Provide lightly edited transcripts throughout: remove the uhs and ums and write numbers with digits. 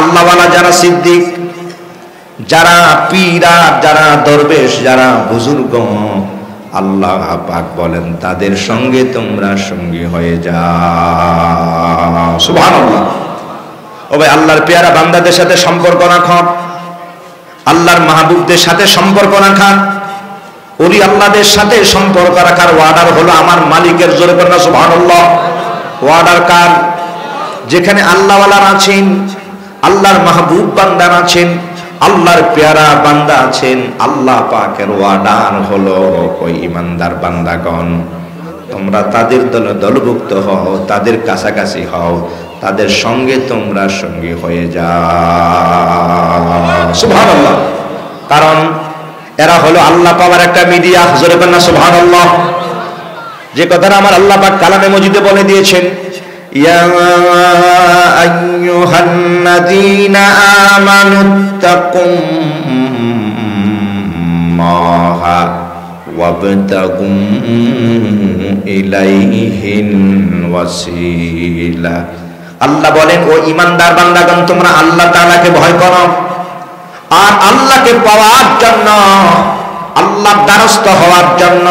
আল্লাহওয়ালা, যারা সিদ্দিক, যারা পীরা, যারা দরবেশ, যারা বুজুর্গ, আল্লাহ পাক বলেন তাদের সঙ্গে তোমরা সঙ্গী হয়ে যাও। সুবহানাল্লাহ। ও ভাই, আল্লাহর পেয়ারা বান্দাদের সাথে সম্পর্ক রাখো, আল্লাহর মাহবুবদের সাথে সম্পর্ক রাখা, ওলি আল্লাহদের সাথে সম্পর্ক রাখার ওয়ার্ডার হলো আমার মালিকের। জোরে বলেন না সুবহানাল্লাহ। ওয়ার্ডার কার? যেখানে আল্লাহওয়ালারা আছেন, আল্লাহর মাহবুব বান্দারা আছেন, আল্লাহর পেয়ারা বান্দা আছেন, আল্লাহ পাকের ওয়ার্ডার হলো ওই ইমানদার বান্দাগণ তোমরা তাদের দলে দলভুক্ত হও, তাদের কাছাকাছি হও, তাদের সঙ্গে তোমরা সঙ্গী হয়ে যাও। সুবহানাল্লাহ। কারণ এরা হলো আল্লাহ পাওয়ার একটা মিডিয়া। জোরে বলেন না সুবহানাল্লাহ। যে কথাটা আমার আল্লাহ পাক কালামে মজিদে বলে দিয়েছেন, ইয়া আইয়ুহান্নাযীনা আমানুত্তাকুল্লাহা ওয়াবতাগু ইলাইহিল ওয়াসিলা। আল্লাহ বলেন, ও ঈমানদার বান্দাগণ, তোমরা আল্লাহ তাআলাকে ভয় করো, আর আল্লাহকে পাওয়ার জন্য, আল্লাহর দ্বারস্থ হওয়ার জন্য,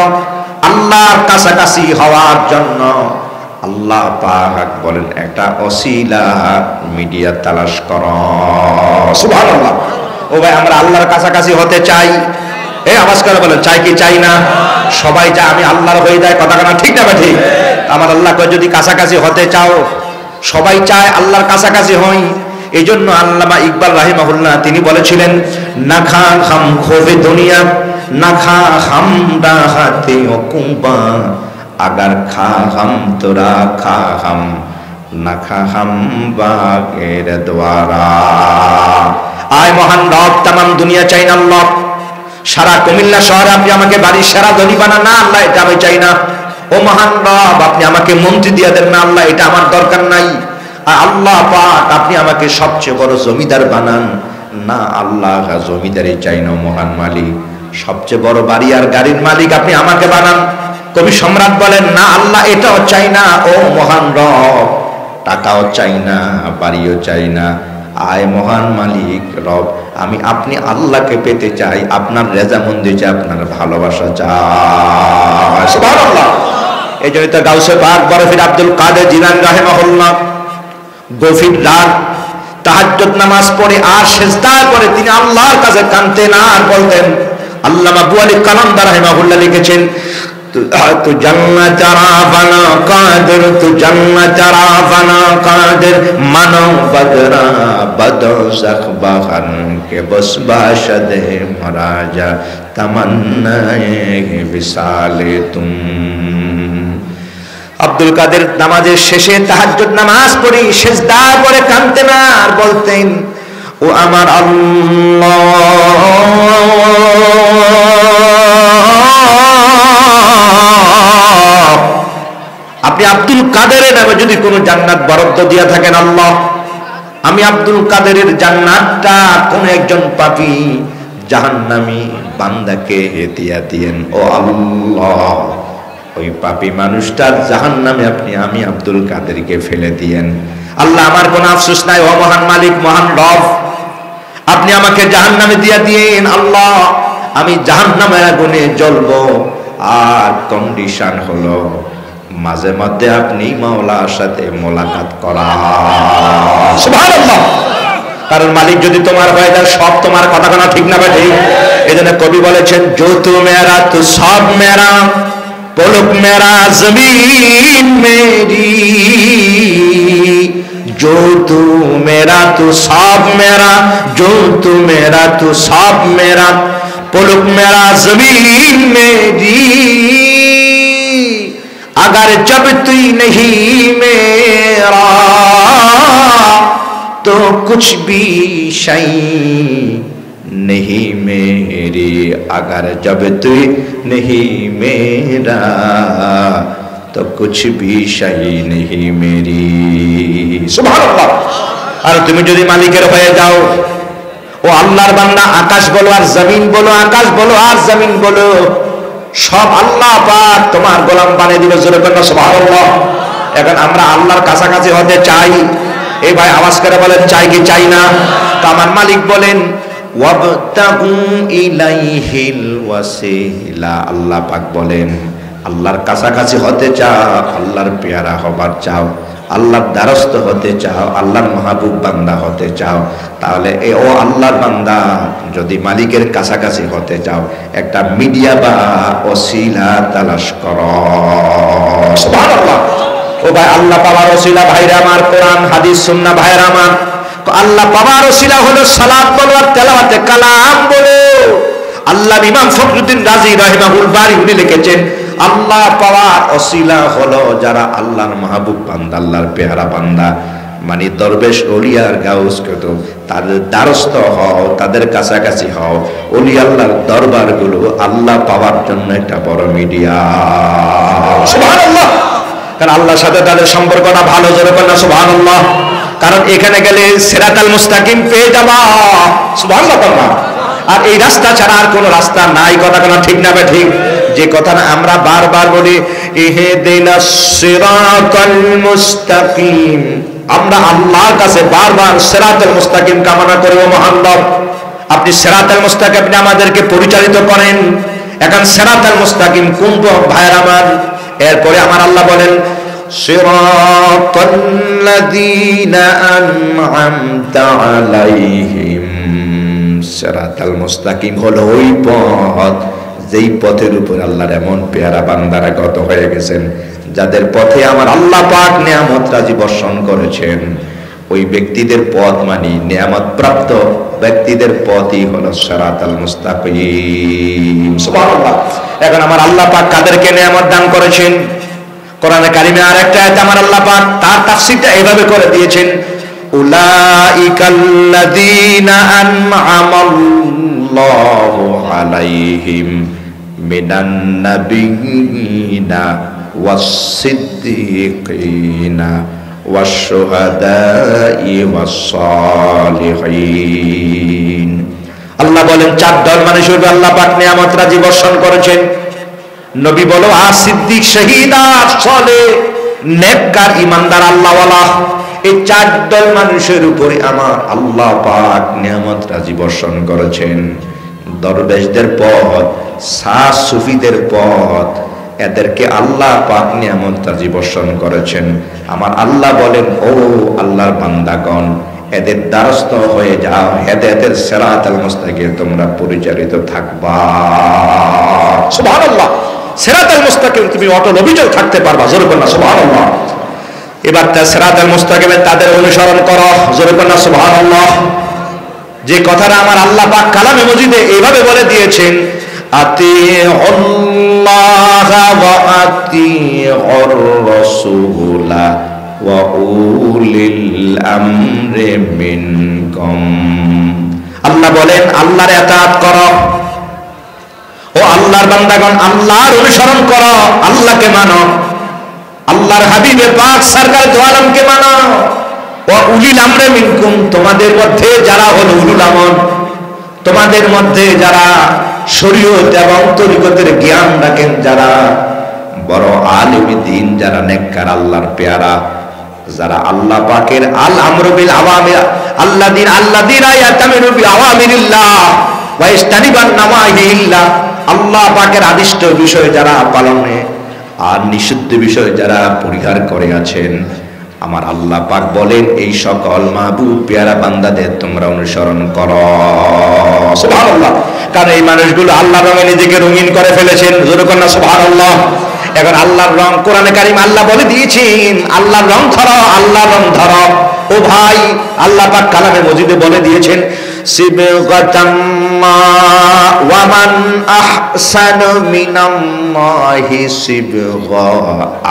আল্লাহর কাছাকাছি হওয়ার জন্য আল্লাহ পাক বলেন একটা ওসিলা, মিডিয়া তালাশ করো। সুবহানাল্লাহ। ও ভাই, আমরা আল্লাহর কাছাকাছি হতে চাই। আওয়াজ করে বলেন, চাই কি চাই না? সবাই চায় আমি আল্লাহর হয়ে যায়, কথা না ঠিক না ঠিক? আমার আল্লাহকে যদি কাছাকাছি হতে চাও, সবাই চায় আল্লাহর কাছাকাছি হই। এই জন্য আল্লামা ইকবাল রাহিমাহুল্লাহ তিনি বলেছিলেন, না খা হাম খোফে দুনিয়া, না খা হাম রাহাতে ওকুবা, আগার খা হাম তোরা খা হাম, না খা হাম বাগের দ্বারা। আয় মহান রব, তামাম দুনিয়া চাই না আল্লাহ, সারা কুমিল্লা শহরে আপনি আমাকে বাড়ির সেরা ধনী বানান না আল্লাহ, এটা আমি চাই না। ও মহান রব, আপনি আমাকে মন্ত্রী দিয়ে দেন না আল্লাহ, এটা আমার দরকার নাই। আল্লাহ পাক, আপনি আমাকে সবচেয়ে বড় জমিদার বানান না আল্লাহ, জমিদারি চাই না। মহান মালিক, সবচেয়ে বড় বাড়ি আর গাড়ির মালিক আপনি আমাকে বানান। কবি সম্রাট বলেন, না আল্লাহ এটাও চাই না। ও মহান রব, টাকাও চাই না, বাড়িও চাই না। আয় মহান মালিক রব, আমি আপনি আল্লাহকে পেতে চাই, আপনার রেজামন্দি চাই, আপনার ভালোবাসা চাই। সুবহানাল্লাহ। এই জন্য তো গাউসে পাক বরফির আব্দুল কাদের জিলানী রাহিমাহুল্লাহ গভীর রাত তাহাজ্জুদ নামাজ পড়ে আর সিজদা করে তিনি আল্লাহর কাছে কাঁদতেন আর বলতেন। আল্লামা আবু আলী কালান্দার রাহিমাহুল্লাহ লিখেছেন, তু জান্নাত রাফানা কাদের, তু জান্নাত রাফানা কাদের, মানো বদরা বদোজখ বাহান কে বস বাশদে মরাজা তামান্নায়ে বিসালে তুম। আব্দুল কাদের নামাজের শেষে তাহাজ্জুদ নামাজ পড়ে সিজদা করে কাঁদতেন আর বলতেন, ও আমার আল্লাহ, আপনি আব্দুল কাদেরের নামে যদি কোনো জান্নাত বরাদ্দ দিয়া থাকেন আল্লাহ, আমি আব্দুল কাদেরের জান্নাতটা কোন একজন পাপী জাহান্নামী বান্দাকে দিয়া দিয়েন। ও আল্লাহ, ওই পাপী মানুষটার জাহান্নামে আপনি আমি আব্দুল কাদেরকে ফেলে দিয়েন। আল্লাহ, আমার কোনো আফসোস নাই। ও মহান মালিক, মহান রব, আপনি আমাকে জাহান্নামে দিয়া দিয়েন। আল্লাহ, আমি জাহান্নামের আগুনে জ্বলবো। আর কন্ডিশন হলো মাঝে মধ্যে আপনি মাওলার সাথে মোলাকাত করা। সুবহানাল্লাহ। কারণ মালিক যদি তোমার হয়ে যায়, সব তোমার, কথা না ঠিক না বেঠি? এই জন্য কবি বলেছেন, जो तू मेरा तू सब मेरा, पलक मेरा जमीन मेरी, जो तू मेरा तू सब मेरा, जो तू मेरा तू सब मेरा, पलक मेरा जमीन मेरी, अगर जब तू नहीं मेरा तो कुछ भी शई नहीं मेरी, अगर जब तू नहीं मेरा तो कुछ भी शई नहीं मेरी। सुबहानाल्लाह। আর তুমি যদি মালিকের হয়ে যাও, ও আল্লাহর বান্দা, আকাশ বলো আর জমিন বলো, আকাশ বলো আর জমিন বলো, সব আল্লাহ পাক তোমার গোলাম বানিয়ে দিবে। জোরে বলো সুবহানাল্লাহ। এখন আমরা আল্লাহর কাছাকাছি হতে চাই, এই ভাই আওয়াজ করে বলেন চাই কি চাই না? তো আমার মালিক বলেন ওয়াবতাগু ইলাইহিল ওয়াসিলা, আল্লাহ পাক বলেন আল্লাহর কাছাকাছি হতে চাও, আল্লাহর পেয়ারা হবার চাও, আল্লাহর দ্বারস্থ হতে চাও, আল্লাহর মাহবুব বান্দা হতে চাও, তাহলে ও আল্লাহর বান্দা যদি মালিকের কাছাকাছি হতে চাও একটা মিডিয়া বা ওসিলা তালাশ করো। সুবহানাল্লাহ। ও ভাই আল্লাহ পাওয়ার ওসিলা ভাইরা আমার, কোরআন হাদিস সুন্নাহ ভাইরা আমার, আল্লাহ পাওয়ার ওসিলা হলো সালাত বলো আর তেলাওয়াতে কালাম বলো। আল্লাহ ইমাম ফখরুদ্দিন রাজি রাহিমাহুল বারি উনি লিখেছেন আল্লাহ পাওয়ার ওসিলা হলো যারা আল্লাহর মাহবুব বান্দা, আল্লাহর পেয়ারা বান্দা, মানে দরবেশ ওলিয়ার গাউস কুতুব, তাদের দ্বারস্থ হও, তাদের কাছাকাছি হও। ওলি আল্লাহর দরবারগুলো আল্লাহ পাওয়ার জন্য একটা বড় মিডিয়া। সুবহানাল্লাহ। কারণ আল্লাহর সাথে তাদের সম্পর্কটা ভালো, জোরে বলেন না সুবহানাল্লাহ। কারণ এখানে গেলে সিরাতাল মুস্তাকিম পেয়ে যাবা। সুবহানাল্লাহ। আর এই রাস্তা ছাড়া আর কোনো রাস্তা নাই। কথা কোনো ঠিক না? ঠিক যে কথাটা আমরা বারবার বলি ইহদিনাস সিরাতাল মুস্তাকিম, আমরা আল্লাহর কাছে বারবার সিরাতাল মুস্তাকিম কামনা করি। ও মহান রব, আপনি সিরাতাল মুস্তাকিম আমাদেরকে পরিচালিত করেন। এখন সিরাতাল মুস্তাকিম কোন ভাইয়ের আমার? এরপরে আমার আল্লাহ বলেন সিরাতাল্লাযীনা আন'আমতা আলাইহিম, সিরাতাল মুস্তাকিম হলো ওই পথ যেই পথের উপর আল্লাহর এমন পেয়ারা বান্দারা গত হয়ে গেছেন, যাদের পথে আমার আল্লাহ পাক নিয়ামত রাজি বর্ষণ করেছেন। ওই ব্যক্তিদের পথ মানে নিয়ামত প্রাপ্ত ব্যক্তিদের পথই হলো সিরাতাল মুস্তাকিম। সুবহানাল্লাহ। এখন আমার আল্লাহ পাক কাদেরকে নিয়ামত দান করেছেন? কোরআনে কারিমে আরেকটা আয়াতে আমার আল্লাহ পাক তার তাফসীরটা এইভাবে করে দিয়েছেন উলাইকাল্লাযীনা আন'আমাল্লাহু আলাইহিম মিনান নাবিয়্যিনা ওয়াস-সিদ্দীকিনা ওয়াশ-শুহাদা'i ওয়াস-সালিহিন। আল্লাহ বলেন চার দল মানুষের উপর আল্লাহ পাক নিয়ামত রাজি বর্ষণ করেছেন। নবী বলো আর সিদ্দিক, শহীদ আর সালেহ, নেককার, ঈমানদার, আল্লাহওয়ালা, এই চার দল মানুষের উপরে আমার আল্লাহ পাক নিয়ামত রাজি বর্ষণ করেছেন। দরবেশদের পথ, সাস সুফিদের পথ, এদেরকে আল্লাহ পাক নিয়ামত রাজি বর্ষণ করেছেন। আমার আল্লাহ বলেন ও আল্লাহর বান্দাগণ, এদের দ্বারস্থ হয়ে যাও, হেদায়েতের সিরাতাল মুস্তাকিম তোমরা পরিচালিত থাকবা। সুবহানাল্লাহ। সিরাতাল মুস্তাকিম তুমি অটল অবিচল থাকতে পারবা। জোরে বলেন না সুবহানাল্লাহ। এবার সিরাতাল মুস্তাকিমে তাদের অনুসরণ করো। জোরে বলেন না সুবহানাল্লাহ। যে কথাটা আমার আল্লাহ পাক কালামে মজিদে এইভাবে বলে দিয়েছেন আতিউল্লাহ ওয়া আতিউর রাসূলা ওয়া উলিল আমরি মিনকুম। আল্লাহ বলেন আল্লাহর ইতাআত করো। ও আল্লাহর বান্দাগণ, আল্লাহর অনুসরণ করো, আল্লাহকে মানো, আল্লাহর হাবিবে পাক সরকার দু আলমকে মানো। ওয়া উলিল আমরি মিনকুম, তোমাদের মধ্যে যারা হলো উলুল আমর, তোমাদের মধ্যে যারা শরীয়ত এবং তরিকতের জ্ঞান রাখেন, যারা বড় আলেম দ্বীন, যারা নেককার, আল্লাহর পেয়ারা, যারা আল্লাহ পাকের আল আমরু বিল আওয়ামির আল্লাযীনা ইয়াতামিরু বি আওয়ামিরিল্লাহ ওয়া ইস্তানিবান নাওয়াহিল্লাহ, আল্লাহ পাকের আদিষ্ট বিষয় যারা পালনে আর নিষিদ্ধ বিষয় যারা পরিহার করে আছেন, আমার আল্লাহ পাক বলেন এই সকল মাহবুব পেয়ারা বান্দাদের তোমরা অনুসরণ করো। সুবহানাল্লাহ। কারণ এই মানুষগুলো আল্লাহর রঙে নিজেকে রঙিন করে ফেলেছেন। জোরে বলেন না সুবহানাল্লাহ। এখন আল্লাহর রং কোরআনে কারিম আল্লাহ বলে দিয়েছেন আল্লাহর রং ধরো, আল্লাহর রং ধরো। ও ভাই, আল্লাহ পাক কালামে মজিদে বলে দিয়েছেন সিবগাতাম ওয়া মান আহসানু মিনাল্লাহি সিবগা।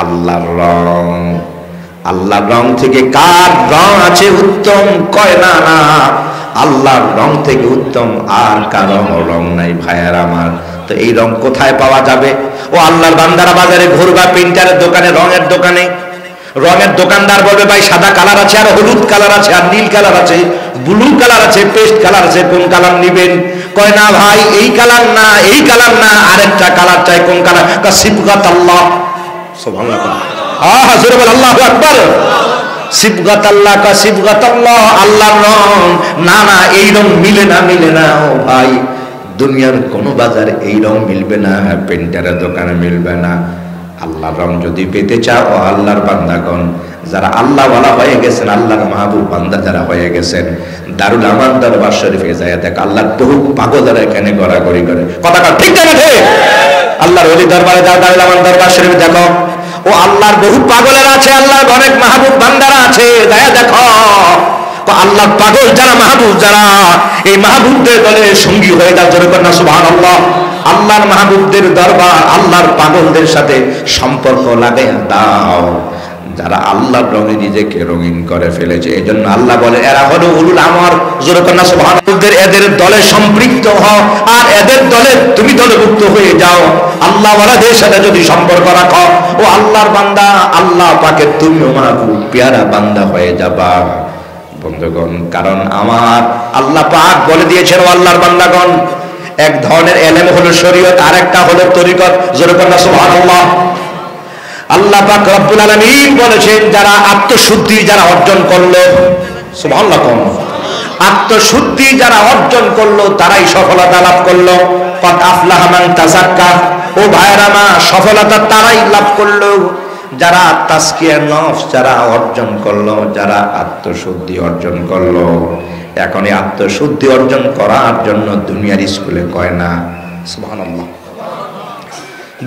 আল্লাহর রং, আল্লাহর রং থেকে কার রং আছে উত্তম? কয় না না, আল্লাহর রং থেকে উত্তম আর কারো রং নাই ভাইয়ার আমার। তো এই রং কোথায় পাওয়া যাবে? ও আল্লাহর বান্দারা বাজারে ঘুরবা, প্রিন্টারের দোকানে, রঙের দোকানে, রঙের দোকানদার বলবে ভাই সাদা কালার আছে, আর হলুদ কালার আছে, আর নীল কালার আছে, ব্লু কালার আছে, পেস্ট কালার আছে, কোন কালার নিবেন? কয় না ভাই এই কালার না, এই কালার না, আরেকটা কালার চাই। কোন কালার? সিবগাত আল্লাহ। সুবহানাল্লাহ। জোরে বল আল্লাহু আকবার। সিবগাতাল্লাহ কা সিবগাতাল্লাহ, আল্লাহর রং, না না এই রং মিলে না ও ভাই। দুনিয়ার কোন বাজারে এই রং মিলবে না, পেন্টারের দোকানে মিলবে না। আল্লাহর রং যদি পেতে চাও, আল্লাহর বান্দাগণ যারা আল্লাহ ওয়ালা হয়ে গেছেন, আল্লাহর মাহবুব বান্দা যারা হয়ে গেছেন, দারুল আমান দরবার শরীফে যায় দেখ আল্লাহর বহু পাগলেরা এখানে গড়াগড়ি করে। কথাটা ঠিক না ঠিক? আল্লাহর ওলি দরবারে যাও, দারুল আমান দরবার শরীফে দেখো, ও আল্লাহর বহু পাগলেরা আছে, আল্লাহর অনেক মাহবুব বান্দারা আছে, যায় দেখো আল্লাহ পাগল যারা, মাহবুব যারা, এই মাহবুবদের দলে সঙ্গী হয়ে যাও। জোরে কর না সুবহানাল্লাহ। আল্লাহর মাহবুবদের দরবার, আল্লাহর পাগলদের সাথে সম্পর্ক লাগাইয়া দাও যারা আল্লাহর রঙে নিজেকে রঙিন করে ফেলেছে। এই জন্য আল্লাহ বলে এরা হলো উলুল আমর। জোরে কর না সুবহানাল্লাহ। এদের দলে সম্পৃক্ত হও আর এদের দলে তুমি দলভুক্ত হয়ে যাও। আল্লাহ ওয়ালাদের সাথে যদি সম্পর্ক রাখো, ও আল্লাহর বান্দা, আল্লাহ পাকের তুমিও মাহবুব পেয়ারা বান্দা হয়ে যাবা বন্ধুগণ। কারণ আমার আল্লাহ পাক বলে দিয়েছেন, ও আল্লাহর বান্দাগণ, এক ধরনের ইলম হলো শরীয়ত, আরেকটা হলো তরিকত। জোরে কর না সুবহানাল্লাহ। আল্লাহ পাক রব্বুল আলামিন বলেছেন, যারা আত্মশুদ্ধি যারা অর্জন করলো, সুবহানাল্লাহ, আত্মশুদ্ধি যারা অর্জন করলো তারাই সফলতা লাভ করলো। কদ আফলাহা মান তাযাক্কা, ও ভাইরা মা, সফলতা তারাই লাভ করলো যারা তাজকিয়া নফস যারা অর্জন করলো, যারা আত্মশুদ্ধি অর্জন করলো। এখন এই আত্মশুদ্ধি অর্জন করার জন্য দুনিয়ার স্কুলে কয় না, সুবহানাল্লাহ,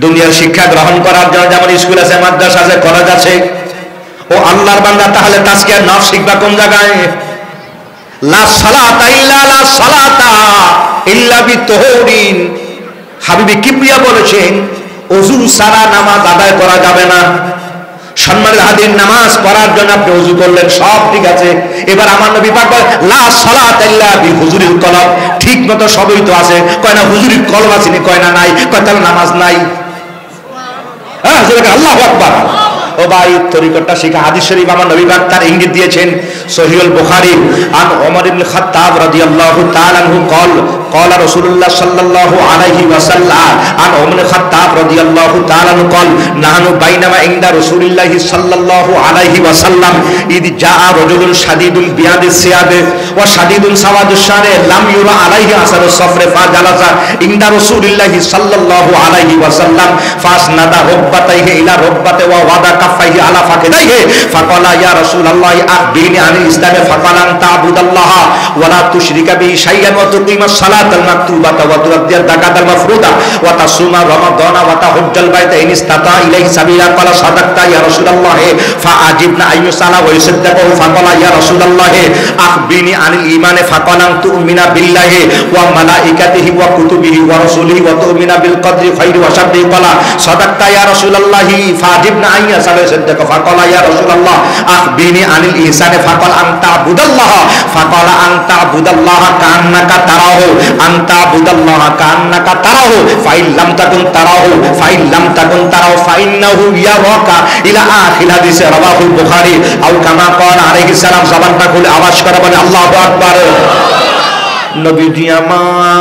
দুনিয়ার শিক্ষা গ্রহণ করার জন্য যেমন স্কুল আছে, মাদ্রাসা আছে, কলেজ আছে। ও আল্লাহর বান্দা, তাহলে তাজকিয়া নফস শিখবা কোন জায়গায়? লা সালাতা ইল্লা বিতাহরিন। হাবিবে কিবরিয়া বলেছেন, ওযু ছাড়া নামাজ আদায় করা যাবে না। সম্মানিত হাদির, নামাজ পড়ার জন্য আপনি ওযু করলেন, সব ঠিক আছে। এবার আমার নবী পাক বলেন, লা সালাতা ইল্লা বিহুজুরিল কলব। ঠিক মতো সবই তো আছে, কয় না হুজুরির কলব আছে, কয় না নাই, কয় তাহলে নামাজ নাই। হ্যাঁ, আল্লাহু আকবার। ও ভাই, তরিকতটা শিখা। হাদিস শরীফ আমার নবী পাক তার ইঙ্গিত দিয়েছেন, সহিহুল বুখারী, আন ওমর ইবনে খাত্তাব রাদিয়াল্লাহু তাআলা আনহু قال قال رسول الله صلى الله عليه وسلم عن عمر الخطاب رضي الله تعالى عنه قال نحن بينما عند رسول الله صلى الله عليه وسلم إذ جاء رجل شديد بياض الثياب وشديد سواد الشعر لم يرى عليه أثر الصفر فجلس عند رسول الله صلى الله عليه وسلم فأسند ركبتيه إلى ركبته ووضع كفيه على فخذيه فقال يا رسول الله أخبرني عن الإسلام فقال أن تعبد الله ولا تشرك به شيئا وتقيم الصلاة المكتوبة وتؤدي الزكاة المفروضة وتصوم رمضان وتحج البيت إن استطاع إليه سبيلا قال صدقت يا رسول الله فأجبنا أن يسأل ويصدقه فقال يا رسول الله أخبرني عن الإيمان فقال أن تؤمن بالله وملائكته وكتبه ورسله وتؤمن بالقدر خير وشر قال صدقت يا رسول الله فأجبنا أن يسأل ويصدقه فقال يا رسول الله أخبرني عن الإحسان فقال أن تعبد الله فقال أن تعبد الله كأنك تراه أن تعبد الله كأنك تراه فإن لم تكن تراه فإن لم تكن تراه فإنه يراك إلى آخر الحديث رواه البخاري أو كما قال عليه السلام জবানটা খুলে আওয়াজ করে বলে আল্লাহু আকবার। নবীজি আমার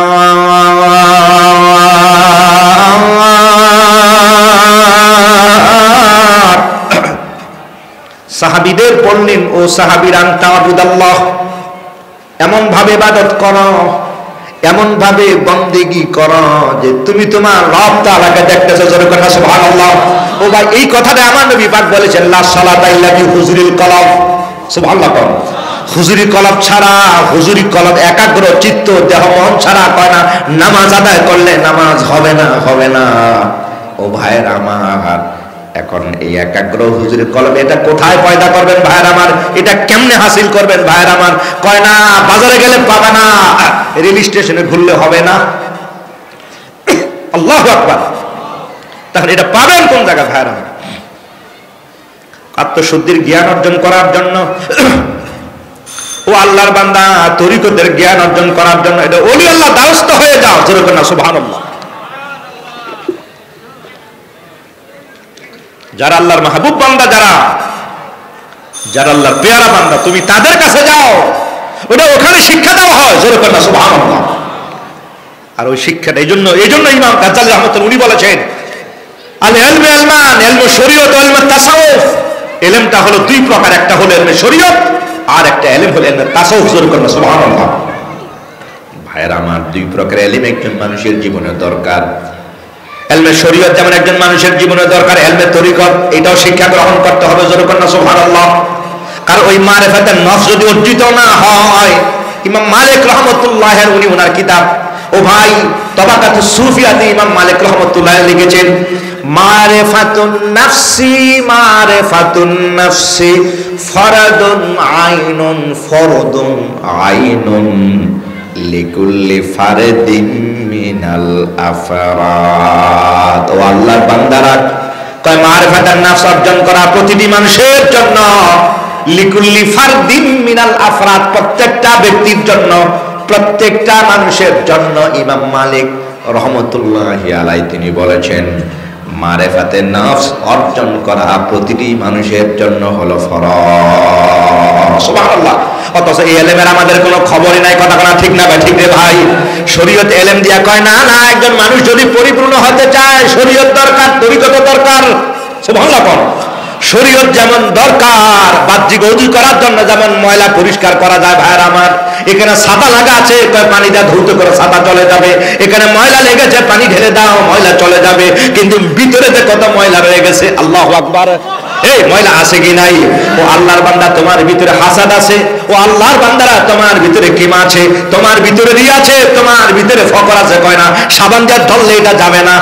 সাহাবীদের বললেন, ও সাহাবীরা, আন তা'বুদাল্লাহ, এমন ভাবে ইবাদত করো, এমন ভাবে বন্দেগী করো যে তুমি তোমার রব তাআলাকে দেখতেছো। জোরে করে সুবহানাল্লাহ। ও ভাই, এই কথাটা আমার নবী পাক বলেছেন, লা সালাতা ইল্লা বিহুজুরিল কলব। সুবহানাল্লাহ। হুজুরি কলব ছাড়া, হুজুরি কলব একাগ্র চিত্ত দেহ মন ছাড়া কয় না নামাজ আদায় করলে নামাজ হবে না, হবে না। ও ভাইয়ের আমার, এখন এই একাগ্র হুজুরি কলব এটা কোথায় পয়দা করবেন ভাইয়ের আমার? এটা কেমনে হাসিল করবেন ভাইয়ের আমার? কয় না বাজারে গেলে পাবে না, রেল স্টেশনে ঘুরলে হবে না। আল্লাহু আকবার। তাহলে এটা পাবেন কোন জায়গা ভাইয়ের আমার? আত্মশুদ্ধির জ্ঞান অর্জন করার জন্য, ও আল্লাহর বান্দা, তরিকতের জ্ঞান অর্জন করার জন্য এটা ওলি আল্লাহ দ্বারস্থ হয়ে যাও। জোরে করে না সুবহানাল্লাহ। যারা আল্লাহর মাহবুব বান্দা, যারা আল্লাহর পেয়ারা বান্দা, তুমি তাদের কাছে যাও, ওটা ওখানে শিক্ষা দেওয়া হয়। জোরে করে না সুবহানাল্লাহ। আর ওই শিক্ষাটা এই জন্য ইমাম গাজ্জালী রাহমাতুল্লাহ উনি বলেছেন, আল ইলমু ইলমান, ইলমু শরীয়ত ওয়া ইলমু তাসাউফ। এলেমটা হলো দুই প্রকার, একটা হলো এলমে শরীয়ত আর একটা এলেম হলো এলমে তাসাউফ। সুবহানাল্লাহ। ভাইয়েরা আমার, দুই প্রকার এলিম একজন মানুষের জীবনে দরকার। এলমে শরীয়ত যেমন একজন মানুষের জীবনে দরকার, এলমে তরিকত এটাও শিক্ষা গ্রহণ করতে হবে। জোরে কন্যা সুবহানাল্লাহ। কারণ ওই মারিফাতুন নফস যদি অর্জিত না হয়, ইমাম মালিক রাহমাতুল্লাহ উনি ওনার কিতাব ও ভাই তাবাকাতুস সুফিয়াতে ইমাম মালিক রাহমাতুল্লাহ লিখেছেন, মারিফাতুন নাফসি ফরদুন আইনুন লিকুল্লি ফারদিন মিনাল আফরাদ। ও আল্লাহর বান্দারা, কয় মারিফাতুন নাফস অর্জন করা প্রতিটি মানুষের জন্য, লিকুল্লি ফারদিন মিনাল আফরাদ প্রত্যেকটা ব্যক্তির জন্য, প্রত্যেকটা মানুষের জন্য। ইমাম মালিক রহমতুল্লাহি আলাইহি তিনি বলেছেন, মারিফাতুন নাফস অর্জন করা প্রতিটি মানুষের জন্য হলো ফরজ। সুবহানাল্লাহ। অথচ এই এলেমের আমাদের কোনো খবরই নাই। কথা বলা ঠিক না ভাই? ঠিক রে ভাই? শরীয়ত এলেম দিয়া কয় না, না, একজন মানুষ যদি পরিপূর্ণ হতে চায় শরীয়ত দরকার, তরিকত দরকার। সুবহানাল্লাহ। শরীয়ত যেমন দরকার বাহ্যিক ওযু করার জন্য, যেমন ময়লা পরিষ্কার করা যায় ভাইয়ের আমার, এখানে ছাতা লাগা আছে, পানি দিয়ে ধৌত করে ছাতা চলে যাবে। এখানে ময়লা লেগেছে, পানি ঢেলে দাও, ময়লা চলে যাবে। কিন্তু ভিতরে যে কত ময়লা রয়ে গেছে, আল্লাহু আকবার, এই ময়লা আছে কি নাই? ও আল্লাহর বান্দা, তোমার ভিতরে হাসাদ আছে। ও আল্লাহর বান্দারা, তোমার ভিতরে কিমা আছে, তোমার ভিতরে রিয়া আছে, তোমার ভিতরে ফকর আছে। কয় না সাবান দিয়ে ধরলে এটা যাবে না।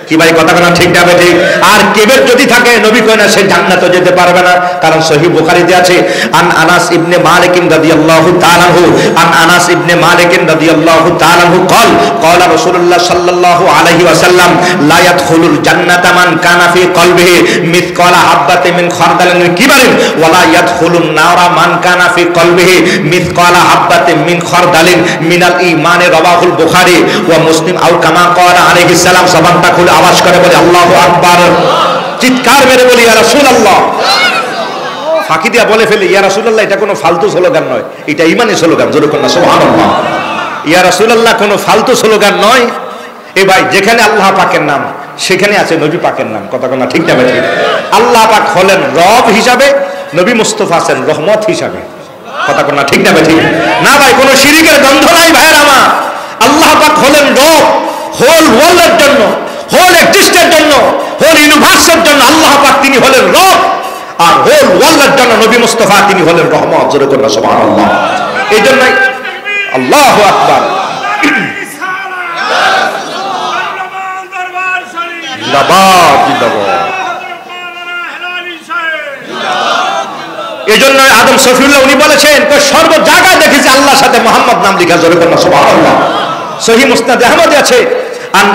কি ভাই কথা না ঠিক যাবে? ঠিক। আর কেবের যদি থাকে, নবী কয় না সে জান্নাতে যেতে পারবে না। কারণ সহিহ বুখারীতে আছে, আন আনাস ইবনে মালিক রাদিয়াল্লাহু তাআলা আনহু, আন আনাস ইবনে মালিক রাদিয়াল্লাহু তাআলা আনহু قال قال رسول الله صلى الله عليه وسلم لا يدخل الجنة من كان في قلبه مثقال حبة من خردل من كبر ولا يدخل النار من كان في قلبه مثقال حبة من خردل من الإيمان رواه البخاري ومسلم أو كما قال عليه السلام। সবানটা খুলে আওয়াজ করে বলি আল্লাহু আকবার, চিৎকার মেরে বলি ইয়া রাসূলুল্লাহ। ফাঁকি দিয়া বলে ফেলি ইয়া রাসূলুল্লাহ, এটা কোনো ফালতু স্লোগান নয়, এটা ঈমানি স্লোগান। জোরে কন্না সুবহানাল্লাহ। ইয়া রাসূলুল্লাহ কোনো ফালতু স্লোগান নয়। এ ভাই, যেখানে আল্লাহ পাকের নাম সেখানে আছে নবী পাকের নাম। কথা কন্না ঠিক না? ঠিক। আল্লাহ পাক হলেন রব হিসাবে, নবী মুস্তাফা আছেন রহমত হিসাবে। কথা কন্না ঠিক না? ঠিক না ভাই? কোনো শিরিকের গন্ধ নাই ভাইয়ের আমার। আল্লাহ পাক হলেন রব হোল ওয়ার্ল্ডের জন্য, হোল এক্সিস্টের জন্য, হোল ইউনিভার্সের জন্য আল্লাহ পাক তিনি হলেন রব, আর হোল ওয়ার্ল্ডের জন্য নবী মুস্তাফা তিনি হলেন রহমত। জোরে কন্না সুবহানাল্লাহ। এই জন্যই আল্লাহু আকবার। জিন্দাবাদ জিন্দাবাদ। এই জন্য আদম শফিউল্লাহ উনি বলেছেন, সর্ব জায়গায় দেখেছি আল্লাহর সাথে মোহাম্মদ নাম লেখা। জোরে কন্না সুবহানাল্লাহ। সহিহ মুসনাদ আহমদে আছে, عن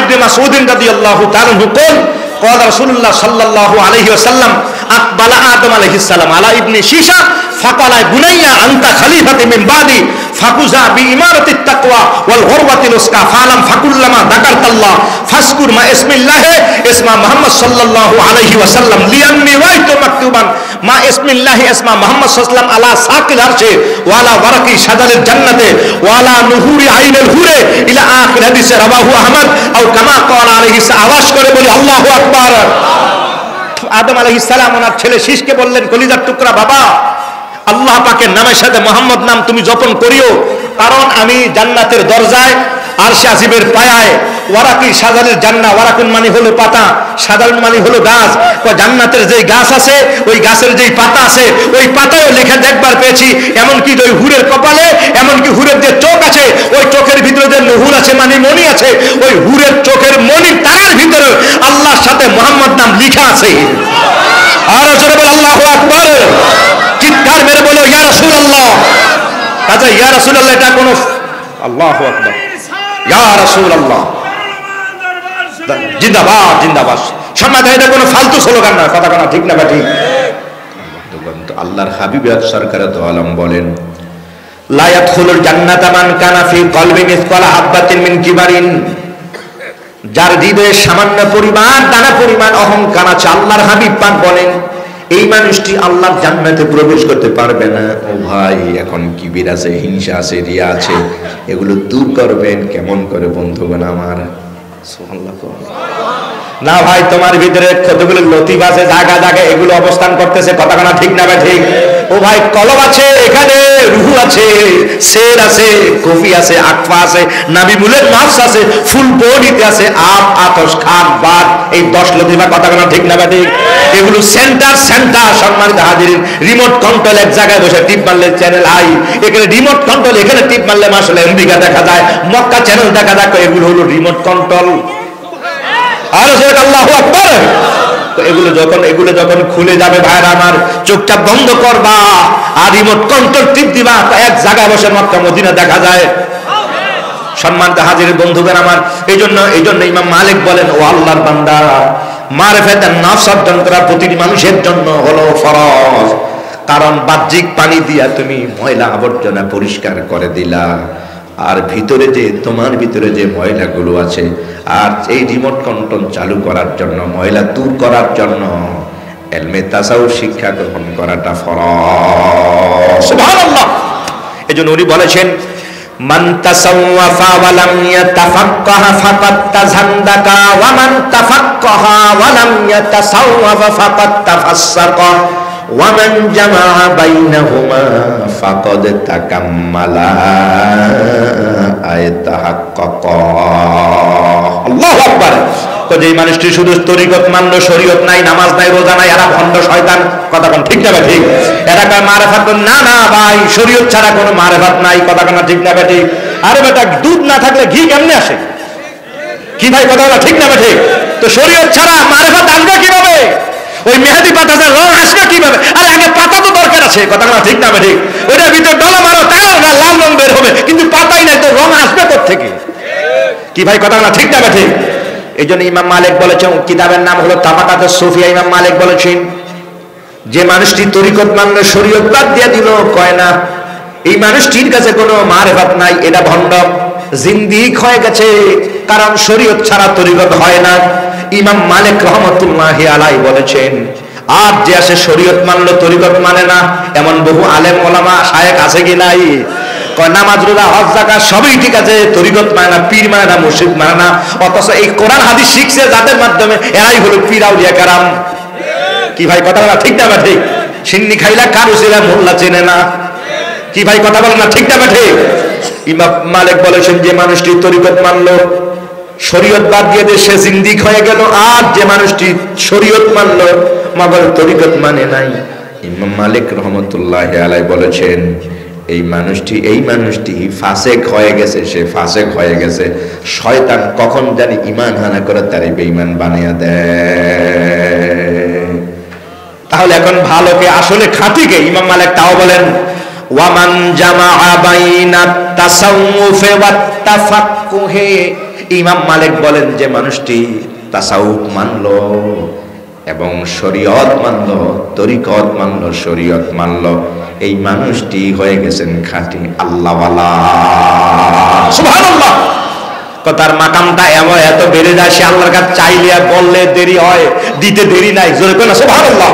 ابن مسعود رضي الله تعالى عنه قال رسول الله صلى الله عليه وسلم أقبل آدم عليه السلام على ابن شيشة فقال بني أنت خليفة من بعدي فخذ بإمارة التقوى والغربة الوثقى فاعلم فكلما ذكرت الله فاذكر ما اسم الله اسم محمد صلى الله عليه وسلم لأني رأيت مكتوبا ما اسم الله اسم محمد صلى الله عليه وسلم على ساق العرش وعلى ورق شجر الجنة وعلى نهور عين الهور إلى آخر حديث رواه أحمد أو كما قال عليه السلام। আওয়াজ করে বলি আল্লাহু আকবার। আদম আলাইহিস সালাম ওনার ছেলে শীষকে বললেন, কলিজার টুকরা বাবা, আল্লাহ পাকের নামের সাথে মোহাম্মদ নাম তুমি জপন করিও, কারণ আমি জান্নাতের দরজায় আরশে আজিমের পায়ায় ওয়ারাকি সাজারের জান্নাহ, ওয়ারাকুন মানে হলো পাতা, সাজারুন মানে হলো গাছ। জান্নাতের যেই গাছ আছে ওই গাছের যেই পাতা আছে ওই পাতায়ও লেখা দেখবার পেয়েছি, এমনকি ওই হুরের কপালে, এমনকি হুরের যে চোখ আছে ওই চোখের ভিতরে যে নুহুর আছে মানে মণি আছে, ওই হুরের চোখের মণির তারার ভিতরে আল্লাহর সাথে মোহাম্মদ নাম লেখা আছে। আর জোরে বল আল্লাহু আকবার। চিৎকার মেরে বলো ইয়া রাসূলুল্লাহ। কাজে ইয়া রাসূলুল্লাহ এটা কোন আল্লাহু আকবার, ইয়া রাসূলুল্লাহ জিন্দাবাদ জিন্দাবাদ। সম্মানিত, এটা কোনো ফালতু স্লোগান না। কথা কথা ঠিক না বা ঠিক? আল্লাহর হাবিব সরকার তো আলম বলেন, লা ইয়াদখুলুল জান্নাতা মান কানা ফি কলবি মিসকালা হাববাতিন মিন কিবারিন, যার হৃদয়ে সামান্য পরিমাণ দানা পরিমাণ অহংকার আছে, আল্লাহর হাবিব পাক বলেন এই মানুষটি আল্লাহর জান্নাতে প্রবেশ করতে পারবে না। ও ভাই, এখন কিবির আছে, হিংসা আছে, রিয়া আছে, এগুলো দূর করবেন কেমন করে বন্ধুগণ আমার? সুবহানাল্লাহ। না ভাই, তোমার ভিতরে কতগুলো লতিফ আছে, জায়গা জায়গা এগুলো অবস্থান করতেছে, কথা না ঠিক না ভাই? ঠিক। ও ভাই, কলব আছে এখানে, রুহু আছে, সের আছে, কফি আছে, আকফা আছে, নাবিমুলের নাফস আছে, ফুল বডিতে আছে আপ, আতশ, খাক, বাদ, এই 10 লতিফা, কথা না ঠিক না ভাই? ঠিক। এগুলো সেন্টার সম্মানিত হাজিরিন, রিমোট কন্ট্রোল এক জায়গায় বসে টিপ মারলে চ্যানেল আই, এখানে রিমোট কন্ট্রোল, এখানে টিপ মারলে মাশাআল্লাহ আমেরিকা দেখা যায়, মক্কা চ্যানেল দেখা যায়। এগুলো হলো রিমোট কন্ট্রোল। আর আল্লাহু আকবার। তো এগুলো যখন খুলে যাবে ভাইরা আমার, চোখটা বন্ধ করবা আর রিমোট কন্ট্রোল টিপ দিবা, এক জায়গায় বসে মক্কা মদিনা দেখা যায়। সম্মানিত হাজির বন্ধুগণ আমার, এই জন্য ইমাম মালিক বলেন, ও আল্লাহর বান্দা, মারিফাতুন নফস অর্জন করা প্রতিটি মানুষের জন্য হলো ফরজ। কারণ বাহ্যিক পানি দিয়া তুমি ময়লা আবর্জনা পরিষ্কার করে দিলা, আর তোমার ভিতরে যে ময়লাগুলো আছে, আর এই রিমোট কন্ট্রোল চালু করার জন্য, ময়লা দূর করার জন্য ইলমে তাসাউফ শিক্ষা গ্রহণ করাটা ফরজ। সুবহানাল্লাহ। এজন্য উনি বলেছেন, মান তাসাওয়াফা ওয়া লাম ইয়াতাফাক্কাহা ফাকাদ তাযান্দাকা ওয়া মান তাফাক্কাহা ওয়া লাম ইয়াতাসাওয়াফা ফাকাদ তাফাসসাকা ওয়া মান জামাআ বাইনাহুমা ফাকাদ তাকাম্মালা আয়াতাহাক্কাকা। আল্লাহু আকবার। তো যে মানুষটি শুধু তরিকত মানলো, শরীয়ত নাই, নামাজ নাই, রোজা নাই, এরা ভণ্ড শয়তান, কথা কোন ঠিক না ঠিক? এরা কয় মারিফাত, না না ভাই, শরীয়ত ছাড়া কোনো মারিফাত নাই, কথা কোন ঠিক না ঠিক? আরে বেটা, দুধ না থাকলে ঘি কেমনে আসে? কি ভাই, কথা ঠিক না ঠিক? তো শরীয়ত ছাড়া মারিফাত আসবে কিভাবে? ওই মেহেদি পাতাতে রং আসবে কিভাবে? আরে আগে পাতা তো দরকার আছে, কথা কোন ঠিক না ঠিক? ওইটার ভিতরে ডলা মারো, তাই লাল রং বের হবে, কিন্তু পাতাই নাই, তো রং আসবে কোত্থেকে? কি ভাই, কথা না ঠিক না ঠিক? এই জন্য ইমাম মালিক বলেছেন, কিতাবের নাম হলো তাবাকাতুস সুফিয়া, ইমাম মালিক বলেছেন, যে মানুষটি তরিকত মানলো, শরীয়ত বাদ দিয়ে দিল, কয় না এই মানুষটির কাছে কোনো মারিফাত নাই, এটা ভণ্ড, জিন্দিক হয়ে গেছে, কারণ শরীয়ত ছাড়া তরিকত হয় না। ইমাম মালিক রহমাতুল্লাহি আলাইহি বলেছেন, আর যে আসে শরীয়ত মানলো, তরিকত মানে না, এমন বহু আলেম ওলামা শায়েখ আছে কি নাই? নামাজ, রোজা, হজ, যাকাত সবই ঠিক আছে, তরিকত মানে না, পীর মানে না, মুর্শিদ মানে না, অথচ এই কোরআন হাদিস শিখছে যাদের মাধ্যমে, এরাই হলো পীর আউলিয়া কারাম। কি ভাই, কথা বলা ঠিক না ঠিক? সিন্নি খাইলা কারু ছিলা মোল্লা চেনে না। কি ভাই, কথা বলে না ঠিক না ঠিক? ইমাম মালিক বলেছেন, যে মানুষটি তরিকত মানলো, শরীয়ত বাদ দিয়ে দিয়ে সে জিন্দিক হয়ে গেল, আর যে মানুষটি শরীয়ত মানলো মাগর তরিকত মানে নাই, ইমাম মালিক রহমতুল্লাহি আলাইহি বলেছেন, এই মানুষটি ফাসেক হয়ে গেছে, সে ফাসেক হয়ে গেছে। শয়তান কখন জানি ঈমান হানা করে তার বেঈমান বানিয়ে দেয়। তাহলে এখন ভালোকে আসলে খাঁটিকে ইমাম মালিক তাও বলেন, ওয়ামান জামাআ বাইনাত তাসাউফি ওয়াত তাফাক্কুহি। ইমাম মালিক বলেন, যে মানুষটি তাসাউফ মানলো এবং শরীয়ত মানলো, তরিকত মানলো, শরীয়ত মানলো, এই মানুষটি হয়ে গেছেন খাঁটি আল্লাহওয়ালা। সুবহানাল্লাহ। কথার মাকামটা এত বেড়ে যায়, সে আল্লাহর কাছে চাইলে বললে দেরি হয়, দিতে দেরি নাই, জোরে করে সুবহানাল্লাহ।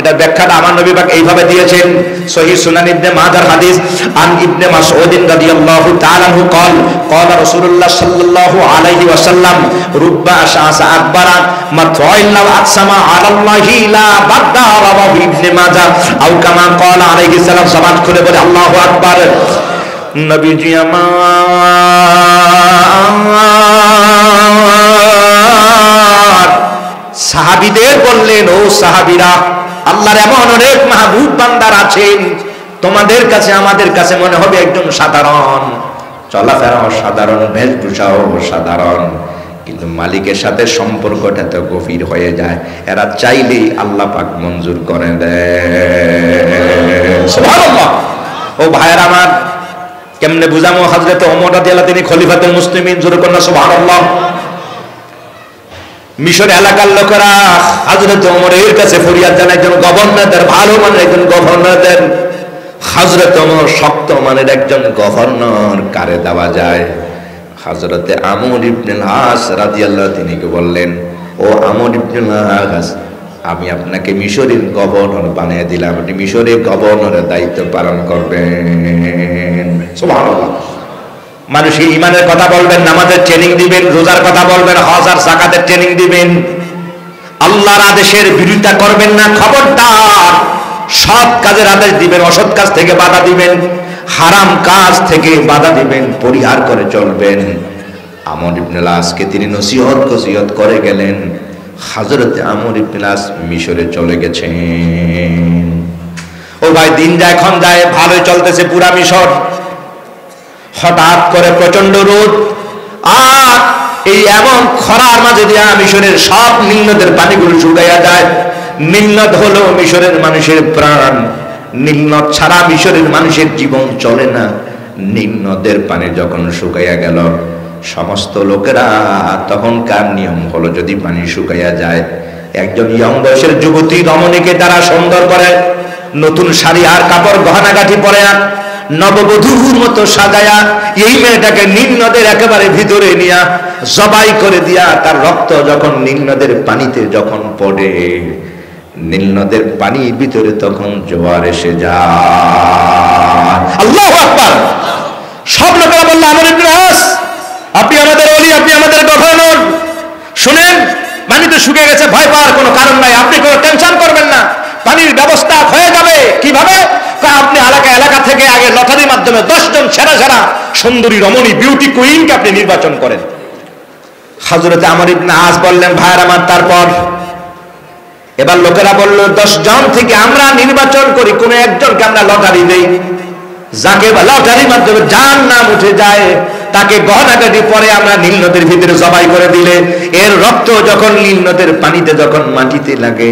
এটা ব্যাখ্যাটা আমার নবী পাক এইভাবে দিয়েছেন, সহিহ সুনান ইবনে মাজার হাদিস, আন ইবনে মাসউদ রাদিয়াল্লাহু তাআলা আনহু قال قال رسول الله صلى الله عليه وسلم رب اشعث اكبر مطوع لو اقسم على الله لا بدر رواه ابن ماجه او كما قال عليه السلام। সাবাত করে বলে আল্লাহু আকবার। নবীজি আমার সাহাবীদের বললেন, ও সাহাবীরা, আল্লাহর এমন অনেক মাহবুব বান্দার আছেন, তোমাদের কাছে আমাদের কাছে মনে হবে একজন সাধারণ, চলাফেরাও সাধারণ, বেশভূষাও সাধারণ, কিন্তু মালিকের সাথে সম্পর্কটা তো গভীর হয়ে যায়, এরা চাইলেই আল্লাহ পাক মঞ্জুর করে দেয়। সুবহানাল্লাহ। ও ভাইয়ের আমার, কেমনে বুঝামো? হযরত ওমর রাদিয়াল্লাহু তিনি খলিফাতুল মুসলিমিন, জোরে কন্যা সুবহানাল্লাহ। মিশর এলাকার লোকেরা হযরত ওমরের কাছে ফরিয়াদ জানায়, একজন গভর্নর দেন, ভালো মানের একজন গভর্নর দেন। হযরত ওমর শক্ত মানের একজন গভর্নর কারে দেওয়া যায়? হযরতে আমর ইবনে আস রাদিয়াল্লাহু তিনিকে বললেন, ও আমর ইবনে আস, আমি আপনাকে মিশরের গভর্নর বানিয়ে দিলাম, আপনি মিশরের গভর্নরের দায়িত্ব পালন করবেন। সুবহানাল্লাহ। মানুষ ঈমানের কথা বলবেন, নামাজের ট্রেনিং দিবেন, রোজার কথা বলবেন, হজ আর যাকাতের ট্রেনিং দিবেন। আল্লাহর আদেশের বিরোধিতা করবেন না, খবরদার। সৎ কাজের আদেশ দিবেন, অসৎ কাজ থেকে বাধা দিবেন, হারাম কাজ থেকে বাধা দিবেন, পরিহার করে চলবেন। আমর ইবনে আসকে তিনি নসিহত করে গেলেন। হযরত আমর ইবনে আস মিশরে চলে গেছেন। ও ভাই, দিন যায় ক্ষণ যায়, ভালোই চলতেছে পুরা মিশর। হঠাৎ করে প্রচন্ড রোদ, আর এই এমন খরার মাঝে দিয়া মিশরের সব নীলনদের পানিগুলো শুকাইয়া যায়। নীলনদ হলো মিশরের মানুষের প্রাণ। নীলনদ ছাড়া মিশরের মানুষের জীবন চলে না। নীলনদের পানি যখন শুকাইয়া গেল, সমস্ত লোকেরা তখনকার নিয়ম হলো, যদি পানি শুকাইয়া যায়, একজন ইয়ং বয়সের যুবতী রমণীকে তারা সুন্দর করে নতুন শাড়ি আর কাপড় গহনাগাঠি পরে নববধূর মতো সাজায়া এই মেয়েটাকে নীল নদের একেবারে ভিতরে নিয়া জবাই করে দিয়া, তার রক্ত যখন নীল নদের পানিতে যখন পড়ে, নীল নদের পানির ভিতরে তখন জোয়ার এসে যায়। আল্লাহু আকবার। সব লোকেরা বলল, আমর ইবনে আস, আপনি আমাদের ওলি, আপনি আমাদের গভর্নর, শুনেন পানি তো শুকিয়ে গেছে, ভয় পাওয়ার কোনো কারণ নাই, আপনি কোনো টেনশন করবেন না, পানির ব্যবস্থা হয়ে যাবে। কিভাবে? আপনি এলাকা থেকে আগে লটারির মাধ্যমে 10 জন সেরা সেরা সুন্দরী রমণী বিউটি কুইনকে আপনি নির্বাচন করেন। হযরত আমর ইবনে আস বললেন, ভাইয়ের আমার, তারপর? এবার লোকেরা বলল, 10 জন থেকে আমরা নির্বাচন করি, কোন একজনকে আমরা লটারি দেই, যাকে লটারির মাধ্যমে যার নাম উঠে যায় তাকে গহনাগাটি পরে আমরা নীল নদের ভিতরে জবাই করে দিলে, এর রক্ত যখন নীল নদের পানিতে যখন মাটিতে লাগে,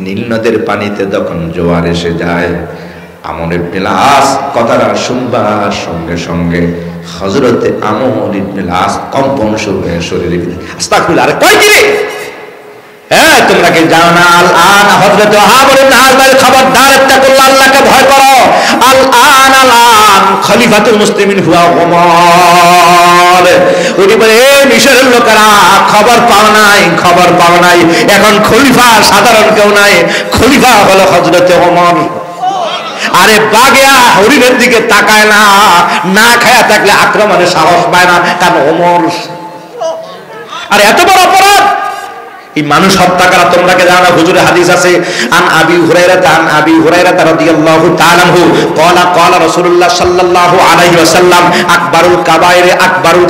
নীল নদের পানিতে যখন জোয়ার এসে যায়, আমর ইবনে আস কথাটা শুনবার সঙ্গে সঙ্গে হযরতে আমর ইবনে আস কম্পন শুরু হয়ে শরীরে আস্তাগফিরুল্লাহ। আরে কয় কি রে? হ্যাঁ, তোমরা কি জানো না? আল আন হযরতে আমর ইবনে আস বলে, খবরদার, ইত্তাকুল্লাহ, আল্লাহকে ভয় করো। আল আন খলিফাতুল মুসলিমিন হুয়া ওমর। উনি বলে, এই মিশরের লোকেরা খবর পাও নাই, এখন খলিফা সাধারণ কেউ নাই, খলিফা হলো হযরতে ওমর। আরে বাগেয়া হরিণের দিকে তাকায় না, না খায়া থাকলে আক্রমণের সাহস পায় না, কারণ ওমর। আর এত বড় অপরাধ এই মানুষ হত্যা করা। তোমরা কি জানো? হুজুরে হাদিস আছে, আন আবি হুরায়রা রাদিয়াল্লাহু তাআলা আনহু ক্বালা রাসূলুল্লাহ সাল্লাল্লাহু আলাইহি ওয়াসাল্লাম, আকবারুল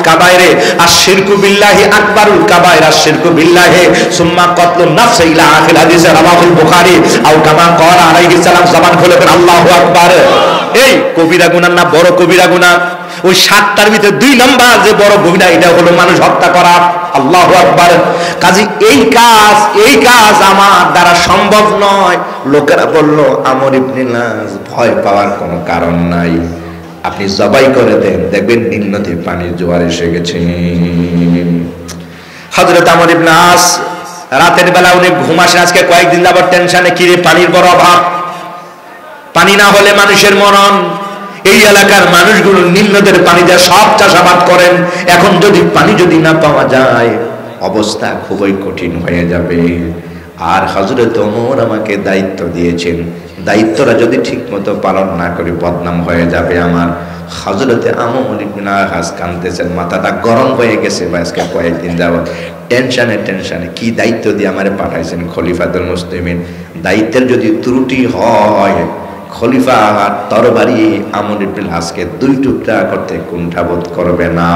কাবায়রে আশ-শিরকু বিল্লাহি, আকবারুল কাবায়র আশ-শিরকু বিল্লাহি, সুম্মা কাতলুন নাফস ইলা আখির হাদিস, রাওয়াহুল বুখারী। আও কামা ক্বালা আলাইহিস সালাম, জবান খুলে বলেন আল্লাহু আকবার। এই কবিরা গুনাহ না বড় কবিরা গুনাহ? ওই 7টার ভিতরে 2 নাম্বার যে বড় গুনাহ, এটা হলো মানুষ হত্যা করা। আল্লাহু আকবার। কাজী এই কাজ আমার দ্বারা সম্ভব নয়। লোকেরা বলল, আমর ইবনে আস, ভয় পাওয়ার কোনো কারণ নাই, আপনি জবাই করে দেন, দেখবেন নীল নদীর পানির জোয়ার এসে গেছে। হযরত আমর ইবনে আস রাতের বেলা উনি ঘুম আসে, আজকে কয়েকদিন যাবত টেনশনে, কি রে, পানির বড় অভাব, পানি না হলে মানুষের মরণ। এই এলাকার মানুষগুলো নীল নদের পানি দিয়ে সব চাষাবাদ করেন, এখন যদি পানি না পাওয়া যায়, অবস্থা খুবই কঠিন হয়ে যাবে। আর হযরত ওমর আমাকে দায়িত্ব দিয়েছেন, দায়িত্বটা যদি ঠিক মতো পালন না করি বদনাম হয়ে যাবে আমার। হযরতে আমর ইবনে আস কাঁদতেছেন, মাথাটা গরম হয়ে গেছে। আজকে কয়েকদিন যাবত টেনশনে কি দায়িত্ব দিয়ে আমারে পাঠাইছেন, খলিফাতুল মুসলিমিন। দায়িত্বের যদি ত্রুটি হয়, খলিফা তরবারি আমর ইবনে আসকে 2 টুকরা করতে কুণ্ঠাবোধ করবে না।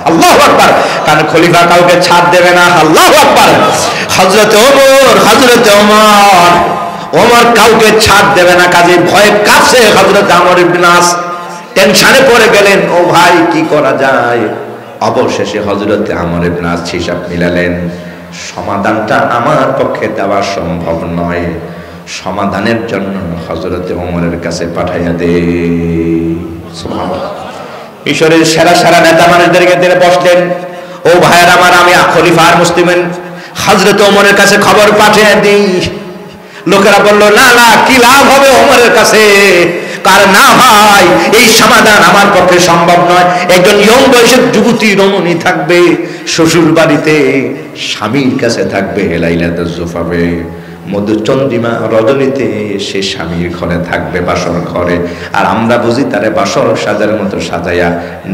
আল্লাহু আকবার। কারণ খলিফা কাউকে ছাড় দেবে না। আল্লাহু আকবার। হযরত ওমর কাউকে ছাড় দেবে না। কাজে ভয়ে কাছে হযরত আমর ইবনে আস টেনশনে পড়ে গেলেন, ও ভাই কি করা যায়? অবশেষে হযরত আমর ইবনে আস হিসাব মিলালেন, সমাধানটা আমার পক্ষে দেওয়া সম্ভব নয়, সমাধানের জন্য হযরতে ওমরের কাছে পাঠাইয়া দে। সুবহানাল্লাহ। মিশরের সেরা নেতা মানুষদেরকে তিনি বসলেন, ও ভাইয়ের আমার, আমি খলিফা আর মুসলিমিন হযরতে ওমরের কাছে খবর পাঠিয়ে দিই। লোকেরা বলল, না, কি লাভ হবে ওমরের কাছে? কার না ভাই, এই সমাধান আমার পক্ষে সম্ভব নয়। একজন ইয়ং বয়সের যুবতী রমণী থাকবে শ্বশুর বাড়িতে, স্বামীর কাছে থাকবে লাইলাতুল জুফাবে, মধুচন্দ্রিমা রজনীতে সে স্বামীর ঘরে থাকবে, বাসর ঘরে। আর আমরা বুঝি তারে বাসর সাজার মতো সাজাইয়া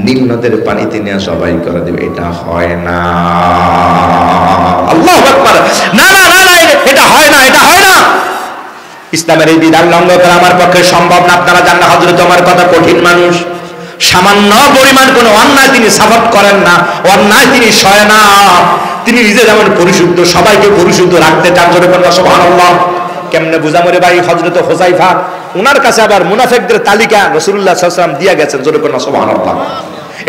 নীল নদের পানিতে নিয়ে সবাই করে দেবে। এটা হয় না। আল্লাহু আকবার। না না না না, এটা হয় না, এটা হয় না। ইসলামের এই বিধান লঙ্ঘন করা আমার পক্ষে সম্ভব না। আপনারা জানেন না হযরত ওমর কত কঠিন মানুষ। সামান্য পরিমাণ কোনো অন্যায় তিনি সাপোর্ট করেন না, অন্যায় তিনি সয় না। তিনি নিজে যেমন পরিশুদ্ধ, সবাইকে পরিশুদ্ধ রাখতে চান। জোরে বলুন সুবহানাল্লাহ। কেমনে বুঝামো রে ভাই? হযরত হুযায়ফা, ওনার কাছে আবার মুনাফিকদের তালিকা রাসূলুল্লাহ সাল্লাল্লাহু আলাইহি ওয়াসাল্লাম দিয়া গেছেন। জোরে বলুন সুবহানাল্লাহ।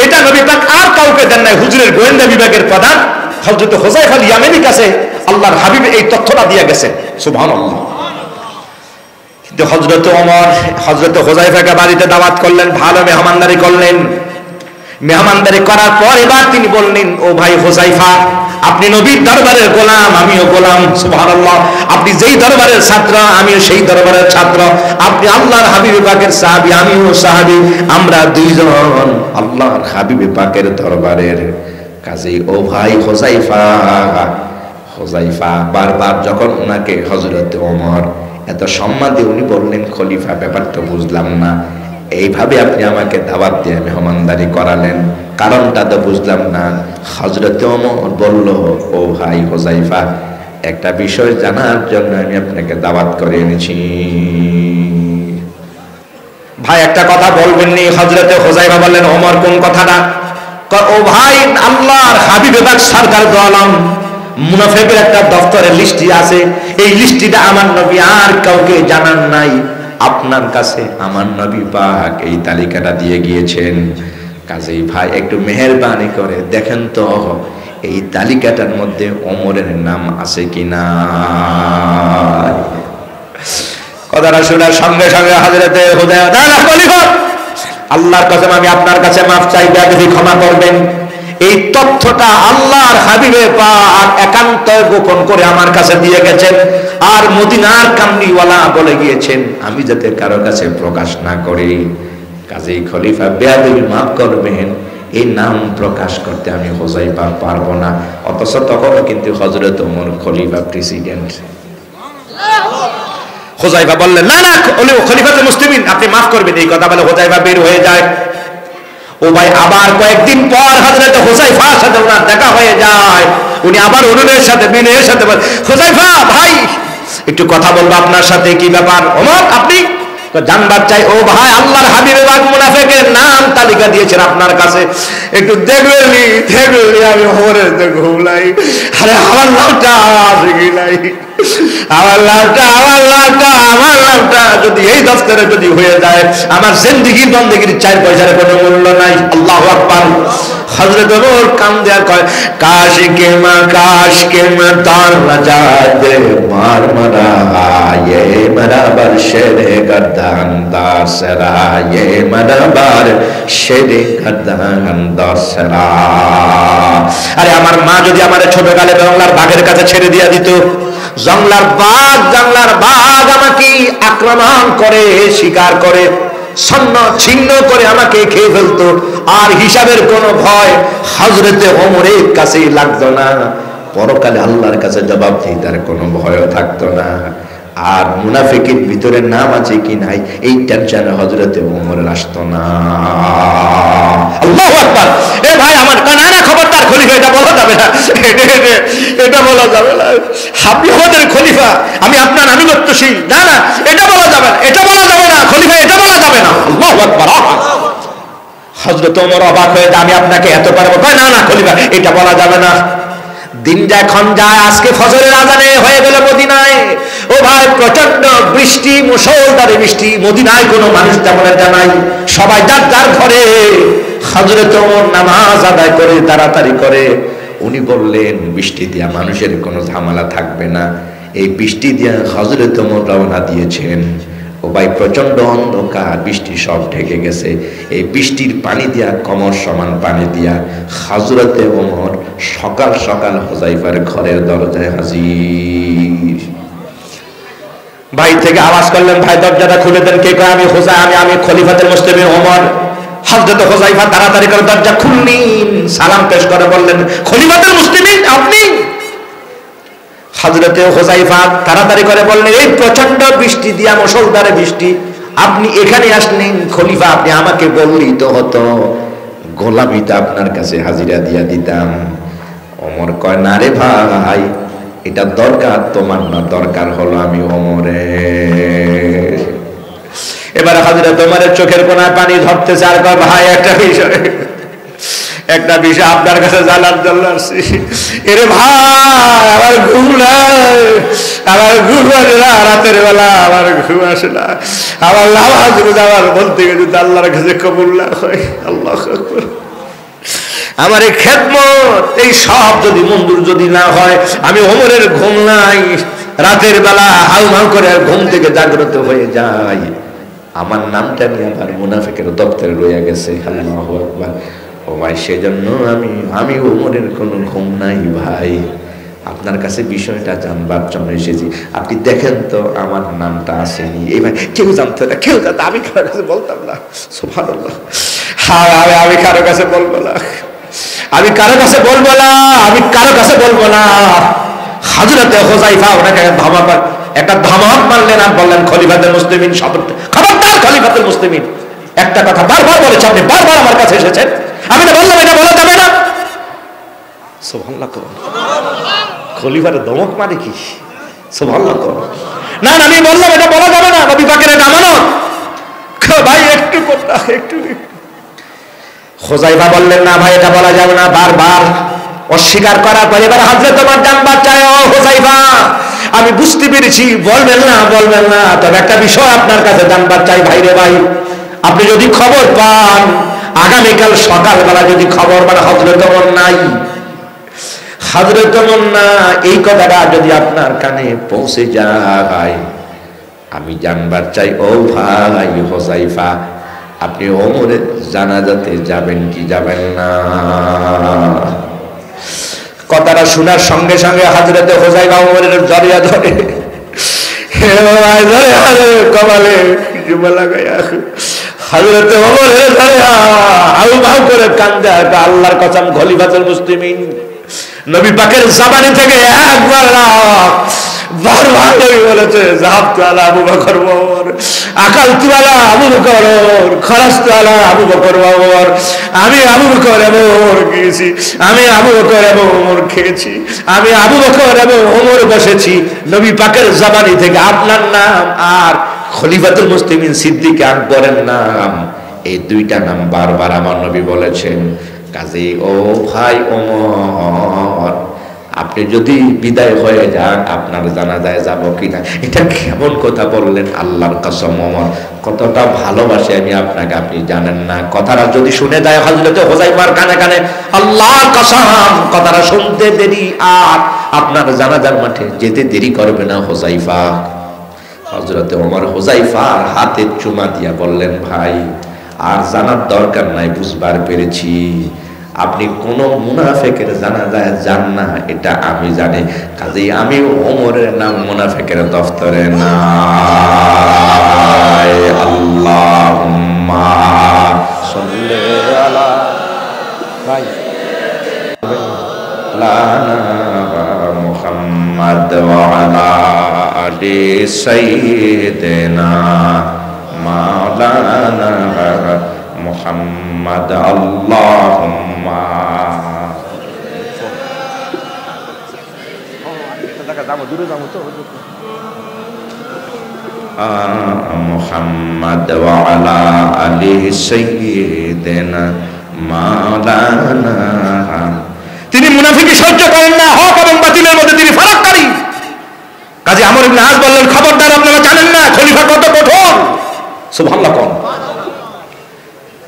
এটা নবী পাক আর কাউকে দেন নাই। হুজুরের গোয়েন্দা বিভাগের প্রধান হযরত হুযায়ফা আল ইয়ামানির কাছে আল্লাহর হাবিব এই তথ্যটা দিয়া গেছেন। সুবহানাল্লাহ। কিন্তু হযরত ওমর হযরত হুযায়ফাকে বাড়িতে দাওয়াত করলেন, ভালো মেহমানদারি করলেন। মেহমানদারি করার পর এবার তিনি বললেন, ও ভাই হুযায়ফা, আপনি নবীর দরবারের গোলাম, আমিও গোলাম। সুবহানাল্লাহ। আপনি যেই দরবারের ছাত্র, আমিও সেই দরবারের ছাত্র। আপনি আল্লাহর হাবিব পাকের সাহাবী, আমিও সাহাবী। আমরা দুইজন আল্লাহর হাবিব পাকের দরবারের। কাজেই ও ভাই হুযায়ফা, হুযায়ফা বারবার যখন ওনাকে হযরত ওমর এত সম্মান দিয়ে উনি বললেন, খলিফা ব্যাপারটা বুঝলাম না, এইভাবে আপনি আমাকে দাওয়াত দিয়ে মেহমানদারি করালেন, কারণটা তো বুঝলাম না। হযরত ওমর বলল, ও ভাই হুযায়ফা, একটা বিষয় জানার জন্য আমি আপনাকে দাওয়াত করে এনেছি। ভাই একটা কথা বলবেন নি? হযরত হুযায়ফা বললেন, ওমর কোন কথাটা? ও ভাই, আল্লাহর হাবিব পাক সরকার দো আলম মুনাফিকের একটা দফতরের লিস্টি আছে, এই লিস্টিটা আমার নবী আর কাউকে জানান নাই, আপনার কাছে আমার নবী পাক এই তালিকাটা দিয়ে গিয়েছেন। কাজেই ভাই একটু মেহেরবানি করে দেখেন তো এই তালিকাটার মধ্যে ওমরের নাম আছে কিনা। কথাটা শোনার সঙ্গে সঙ্গে হযরতে হুযায়ফা, না খলিফা, আল্লাহর কসম আমি আপনার কাছে মাফ চাই, বেয়াদবি ক্ষমা করবেন। এই তথ্যটা আল্লাহর হাবিবে পাক একান্ত গোপন করে আমার কাছে দিয়ে গেছেন, আর মদিনার কামলিওয়ালা বলে গিয়েছেন আমি যাতে কারো কাছে প্রকাশ না করি। কাজেই খলিফা বেয়াদবি মাফ করবেন, এই নাম প্রকাশ করতে আমি হুযায়ফা পারবো না। অথচ তখনও কিন্তু হযরত ওমর খলিফা, প্রেসিডেন্ট। হুযায়ফা বললেন, না না খলিফাতুল মুসলিমিন, আপনি মাফ করবেন। এই কথা বলে হুযায়ফা বের হয়ে যায়। ও ভাই, আবার কয়েকদিন পর হযরত হুযায়ফার সাথে ওনার দেখা হয়ে যায়। উনি আবার ওমরের সাথে, বিনয়ের সাথে বলেন, হুযায়ফা ভাই একটু কথা বলবো আপনার সাথে। কি ব্যাপার ওমর, আপনি? জানবার চাই। ও ভাই, আল্লাহর হাবিব পাক মুনাফিকের নাম তালিকা দিয়েছেন আপনার কাছে, একটু দেখবেননি? দেখবেননি? আমি ওমরের ঘুমলাই। আরে আমার নামটা আছে কি নাই? আমার লাভটা যদি এই দফতরে যদি হয়ে যায়, আমার জিন্দেগির বন্দেগির 4 পয়সার কোনো মূল্য নাই। আল্লাহু আকবার। হযরত ওমর কান্দে আর কয়, কাশ কে মা তার রাজাত মার মারা ये मराबर शेरे गर्दन दासरा, ये मराबर शेरे गर्दन दासरा। আরে আমার মা যদি আমার ছোটকালে জঙ্গলার বাঘের কাছে ছেড়ে দিয়া দিত, জঙ্গলার বাঘ আমাকে আক্রমণ করে, শিকার করে, ছিন্ন করে আমাকে খেয়ে ফেলতো, আর হিসাবের কোনো ভয় হযরতে ওমরের কাছে লাগতো না। পরকালে আল্লাহর কাছে জবাব দিতে কোনো ভয় থাকতো না। আর মুনাফিকের ভিতরে নাম আছে কি নাই এই টেনশনে হযরতে ওমরের আসতো না। আল্লাহু আকবার। এ ভাই আমার কানারা খবরদার, খলিফা এটা বলা যাবে না, এটা বলা যাবে না। আপনি আমাদের খলিফা, আমি আপনার আনুগত্যশীল। না না, এটা বলা যাবে না, এটা বলা যাবে না খলিফা, এটা বলা যাবে না। আল্লাহু আকবার। হযরত ওমর অবাক হয়ে যায়, আমি আপনাকে এত পারবো? না না খলিফা, এটা বলা যাবে না। দিন যায়, ক্ষণ যায়, আজকে ফজরের আজানে হয়ে গেল মদিনায়। ও ভাই, প্রচন্ড বৃষ্টি, মুষলধারে বৃষ্টি। মদিনায় কোনো মানুষ তেমন একটা নাই, সবাই যার যার ঘরে। হযরত ওমর নামাজ আদায় করে তাড়াতাড়ি করে উনি বললেন, বৃষ্টি দিয়া মানুষের কোনো ঝামেলা থাকবে না। এই বৃষ্টি দিয়া হযরত ওমর রওনা দিয়েছেন। ও ভাই, প্রচন্ড অন্ধকার, বৃষ্টি সব ঢেকে গেছে। এই বৃষ্টির পানি দিয়া, কমর সমান পানি দিয়া হযরতে ওমর সকাল সকাল হুযায়ফার ঘরের দরজায় হাজির। ভাই থেকে আওয়াজ করলেন, ভাই দরজাটা খুলে দেন। কে কয়? আমি খলিফাতুল মুসলিমিন ওমর। হযরত হুযায়ফা তাড়াতাড়ি করে দরজা খুললেন, সালাম পেশ করে বললেন, খলিফাতুল মুসলিমিন আপনি? হযরতে হুযায়ফা তাড়াতাড়ি করে বললেন, এই প্রচন্ড বৃষ্টি দিয়া, মুষলধারে বৃষ্টি, আপনি এখানে আসলেন খলিফা, আপনি আমাকে বললেই তো হতো, গোলামিটা আপনার কাছে হাজিরা দিয়া দিতাম। ওমর কয়, না রে ভাই, এটা দরকার তোমার না, দরকার হলো আমি ওমরের। এবার হযরত ওমরের চোখের কোণায় পানি ধরতেছে আর কয়, ভাই একটা বিষয় আপনার কাছে জানার জন্য আসছি। এরে ভাই, আমার ঘুম নাই, আমার ঘুম আসে না, রাতের বেলা আমার ঘুম আসে না, আমার নামাজ রোজা আমার বলতে গেলে আল্লাহর কাছে কবুল না হয়। আল্লাহু আকবার। আমার এই খেদমত, এই সব যদি মঞ্জুর যদি না হয়, আমি ওমরের ঘুম নাই, রাতের বেলা হাউ হাউ করে ঘুম থেকে জাগ্রত হয়ে যাই, আমার নামটা নিয়ে আবার মুনাফিকের দপ্তরে রয়ে গেছে। আল্লাহু আকবার। ও ভাই, সেজন্য আমি ওমরের কোনো ঘুম নাই ভাই, আপনার কাছে বিষয়টা জানবার জন্য এসেছি, আপনি দেখেন তো আমার নামটা আসেনি। এই ভাই কেউ জানতো না, কেউ জানতো, আমি কারো কাছে বলতাম না। সুবহানাল্লাহ। হ্যাঁ, আমি কারো কাছে বলবো না, আমি কারো কাছে বলবো না, আমি কারো কাছে বলবো না। হযরতে হুযায়ফা ওনাকে একটা ধমক মারলেন আর বললেন, খলিফাতুল মুসলিমিন, খবরদার খলিফাতুল মুসলিমিন, একটা কথা বারবার বলেছে, আপনি বারবার আমার কাছে এসেছেন, আমি না বললাম এটা বলা যাবে না। সুবহানাল্লাহ। খলিফার ধমক মানে কি? সুবহানাল্লাহ। না না, আমি বললাম এটা বলা যাবে না, নবী পাকের এটা আমানত। ভাই একটু কথা, একটু। হুযায়ফা বললেন, না ভাই এটা বলা যাবে না, বারবার অস্বীকার করার পর এবার হযরত ওমর জান বাঁচায়, ও হুযায়ফা, আমি বুঝতে পেরেছি, বলবেন না, তবে একটা বিষয় আপনার কাছে জানবার চাই ভাই রে ভাই, আপনি যদি খবর পান, আগামীকাল সকালবেলা যদি খবর পান হযরত ওমর নাই, এই কথাটা যদি আপনার কানে পৌঁছে যায়, আমি জানবার চাই, ও ভাই হুযায়ফা, আপনি ওমরের জানাজাতে যাবেন কি যাবেন না? কথাটা শোনার সঙ্গে সঙ্গে হযরতে হুযায়ফা ওমরের জড়িয়ে ধরে, কপালে জুমা লাগাইয়া হযরতে ওমরের হাউ হাউ করে কান্দে, আল্লাহর কসম, খলিফাতুল মুসলিমিন নবী পাকের জবানি থেকে একবার না বারবার নবী বলেছে, যাহাবতু আলা আবু বকর ওমর, আকালতু আলা আবু বকর ওমর, খরাজতু আলা আবু বকর ওমর, আমি আবু বকর এবং ওমর গিয়েছি, আমি আবু বকর এবং ওমর খেয়েছি, আমি আবু বকর এবং ওমর বসেছি। নবী পাকের জবানি থেকে আপনার নাম আর খলিফাতুল মুসলিমিন সিদ্দিক আকবরের নাম, এই দুইটা নাম বারবার আমার নবী বলেছেন। কাজেই ও ভাই ওমর, আপনি যদি বিদায় হয়ে যান, আপনার জানাজায় যাব কিনা, এটা কেমন কথা বললেন? আল্লাহর কসম ওমর, কতটা ভালোবাসি আমি আপনাকে, আপনি জানেন না। কথাটা যদি শুনে যায় হযরতে হুযায়ফার কানে কানে, আল্লাহর কসম কথাটা শুনতে দেরি আর আপনার জানাজার মাঠে যেতে দেরি করবে না হুযায়ফা। হযরতে ওমর হুযায়ফার হাতে চুমা দিয়া বললেন, ভাই আর জানার দরকার নাই, বুঝবার পেরেছি, আপনি কোন মুনাফিকের জানাজায় যান না, এটা আমি জানি, কাজেই আমি ওমরের নাম মুনাফিকের দফতরে নাই। আল্লাহুম্মা সাল্লি আলা মুহাম্মাদ ওয়া আলা আলি সাইয়্যিদিনা মাওলানা মুহাম্মদ। আল্লাহুম্মা মুহাম্মদ ওয়া আলা আলি সাইয়্যিদিনা মাওলানা। তিনি মুনাফিকি সহ্য করেন না, হক এবং বাতিলের মধ্যে তিনি ফারাককারী। কাজী আমর ইবনে আস বললেন, খবরদার, আপনারা জানেন না খলিফা কত কঠোর। সুবহানাল্লাহ।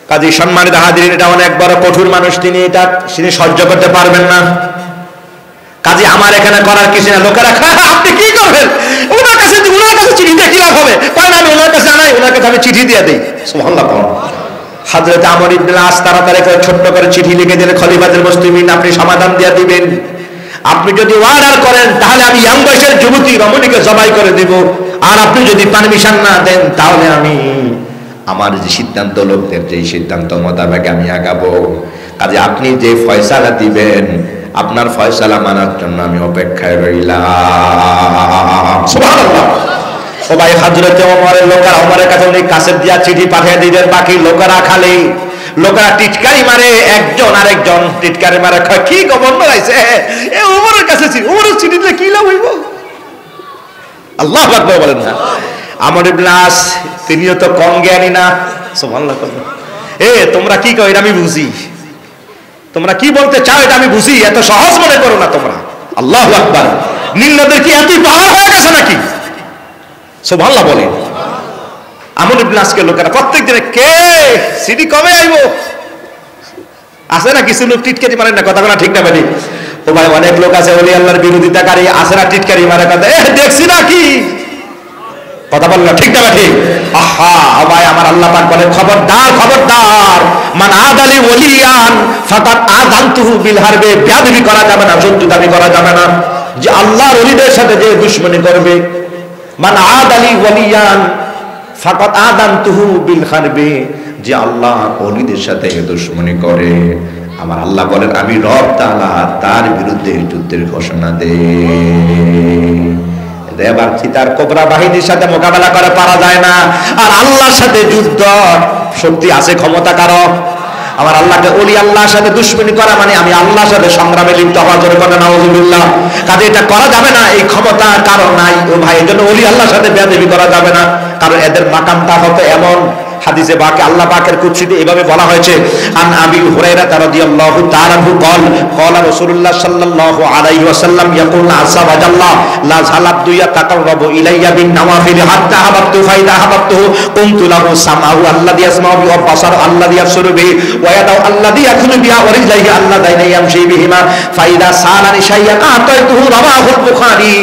কাজী সম্মানিত হাজিরিন, এটা অনেক বড় কঠোর মানুষ, তিনি সহ্য করতে পারবেন না। কাজী আমার এখানে করার কিছু না। লোকেরা আপনি কি করবেন, ওনার কাছে চিঠি দিয়ে কি লাভ হবে? কয় না, আমি ওনার কাছে আনাই, ওনার কাছে আমি চিঠি দিয়ে দিই। সুবহানাল্লাহ। হযরত আমর ইবনে আস তাড়াতাড়ি করে ছোট্ট করে চিঠি লিখে দিলেন, খলিফাতুল মুসলিমিন, আপনি সমাধান দিয়ে দিবেন। আপনি যদি অর্ডার করেন তাহলে আমি ইয়াং বয়সের যুবতী রমণীকে জবাই করে দেব, আর আপনি যদি পারমিশন না দেন তাহলে আমি আমার যে সিদ্ধান্ত, লোকদের যে সিদ্ধান্ত মোতাবেক আমি আগাবো। কাজে আপনি যে ফয়সালা দিবেন আপনার ফয়সালা মানার জন্য আমি অপেক্ষায় রইলাম। সুবহানাল্লাহ। ও ভাই, হযরতে ওমরের লোকেরা ওমরের কাছে উনি কাছের দিয়া চিঠি পাঠিয়ে দিলেন, বাকি লোকেরা খালি লোকেরা টিটকারি মারে, একজন আরেকজন টিটকারি মারে, কি গভর্নর আইছে এ ওমরের কাছে ওমরের চিঠি দিলে কি লাভ হইব? আল্লাহু আকবার বলেন না। আমর ইবনে আস তিনিও তো কম জ্ঞানী না। সুবহানাল্লাহ। তোমরা কি কও এটা আমি বুঝি, তোমরা কি বলতে চাও এটা আমি বুঝি, এত সহজ মনে করো না তোমরা। আল্লাহু আকবার। নিম্নদের কি এতই পাওয়ার হয়ে গেছে নাকি? সুবহানাল্লাহ বলে। আমর ইবনে আসকে লোকেরা প্রত্যেক দিনে কে সিডি কবে আইবো আছে না, কিছু লোক টিটকারি মারেন না, কথা বলা ঠিক না বেটি? ও ভাই, অনেক লোক আছে ওলি আল্লাহর বিরোধিতাকারী, আছে না টিটকারি মারে, কথা দেখছি না কি, কথা বললো ঠিক না বেটি? আহা ভাই, আমার আল্লাহ পাক বলে খবরদার খবরদার, মান আদালি ওলিয়ান ফাকাত আযানতুহু বিল হারবে। বেয়াদবি করা যাবে না, শত্রু দাবি করা যাবে না, যে আল্লাহর ওলিদের সাথে যে দুশমনি করবে, মান আদালি ওলিয়ান ফাকাত আযানতুহু বিল হারবে, যে আল্লাহ ওলিদের সাথে দুশমনি করে, আমার আল্লাহ বলেন আমি রব তাআলা তার বিরুদ্ধে যুদ্ধের ঘোষণা দেই। এবার চিতার কোবরা বাহিনীর সাথে মোকাবেলা করে পারা যায় না, আর আল্লাহর সাথে যুদ্ধ শক্তি আছে, ক্ষমতা কারো। আমার আল্লাহকে ওলি আল্লাহর সাথে দুশমনি করা মানে আমি আল্লাহর সাথে সংগ্রামে লিপ্ত হওয়া, জোরে করে নাউযুবিল্লাহ। কাজে এটা করা যাবে না, এই ক্ষমতা কারো নাই। ও ভাই, এজন্য ওলি আল্লাহর সাথে বেয়াদবি করা যাবে না, কারণ এদের মাকামটা হতো এমন। হাদিসে পাকে আল্লাহ পাকের কুদসিতে এভাবে বলা হয়েছে, আন আবি হুরায়রা রাদিয়াল্লাহু তাআলা আনহু قال قال رسول الله صلى الله عليه وسلم يقول عز وجل لا زالت يتقرب الي بالنوافل حتى حببت فاذا حببته قمت له سمعه الذي يسمع به وبصر الذي يبصر به ويده الذي يأكل بها ورجليه اللذين يمشي بهما فاذا سالني شيئا اعطيته رواه البخاري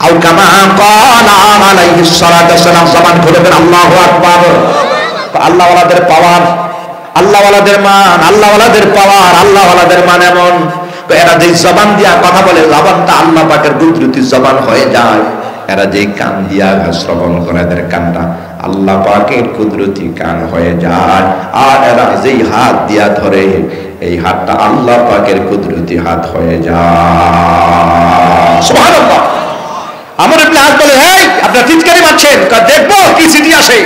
او كما قال عليه الصلاه والسلام। জবান খুলে বলেন আল্লাহু আকবার। আল্লাহ ওয়ালাদের পাওয়ার, আল্লাহ ওয়ালাদের মান, আল্লাহ ওয়ালাদের পাওয়ার, আল্লাহ ওয়ালাদের মান এমন, তো এরা যে জবান দিয়া কথা বলে, জবানটা আল্লাহ পাকের কুদরতি জবান হয়ে যায়। এরা যে কান দিয়া শ্রবণ করে, এদের কানটা আল্লাহ পাকের কুদরতি কান হয়ে যায়। আর এরা যেই হাত দিয়া ধরে, এই হাতটা আল্লাহ পাকের কুদরতি হাত হয়ে যায়। সুবহানাল্লাহ। আমর ইবনে আস বলে, এই আপনারা টিটকারি মারছেন, দেখবো কি চিঠি আসে।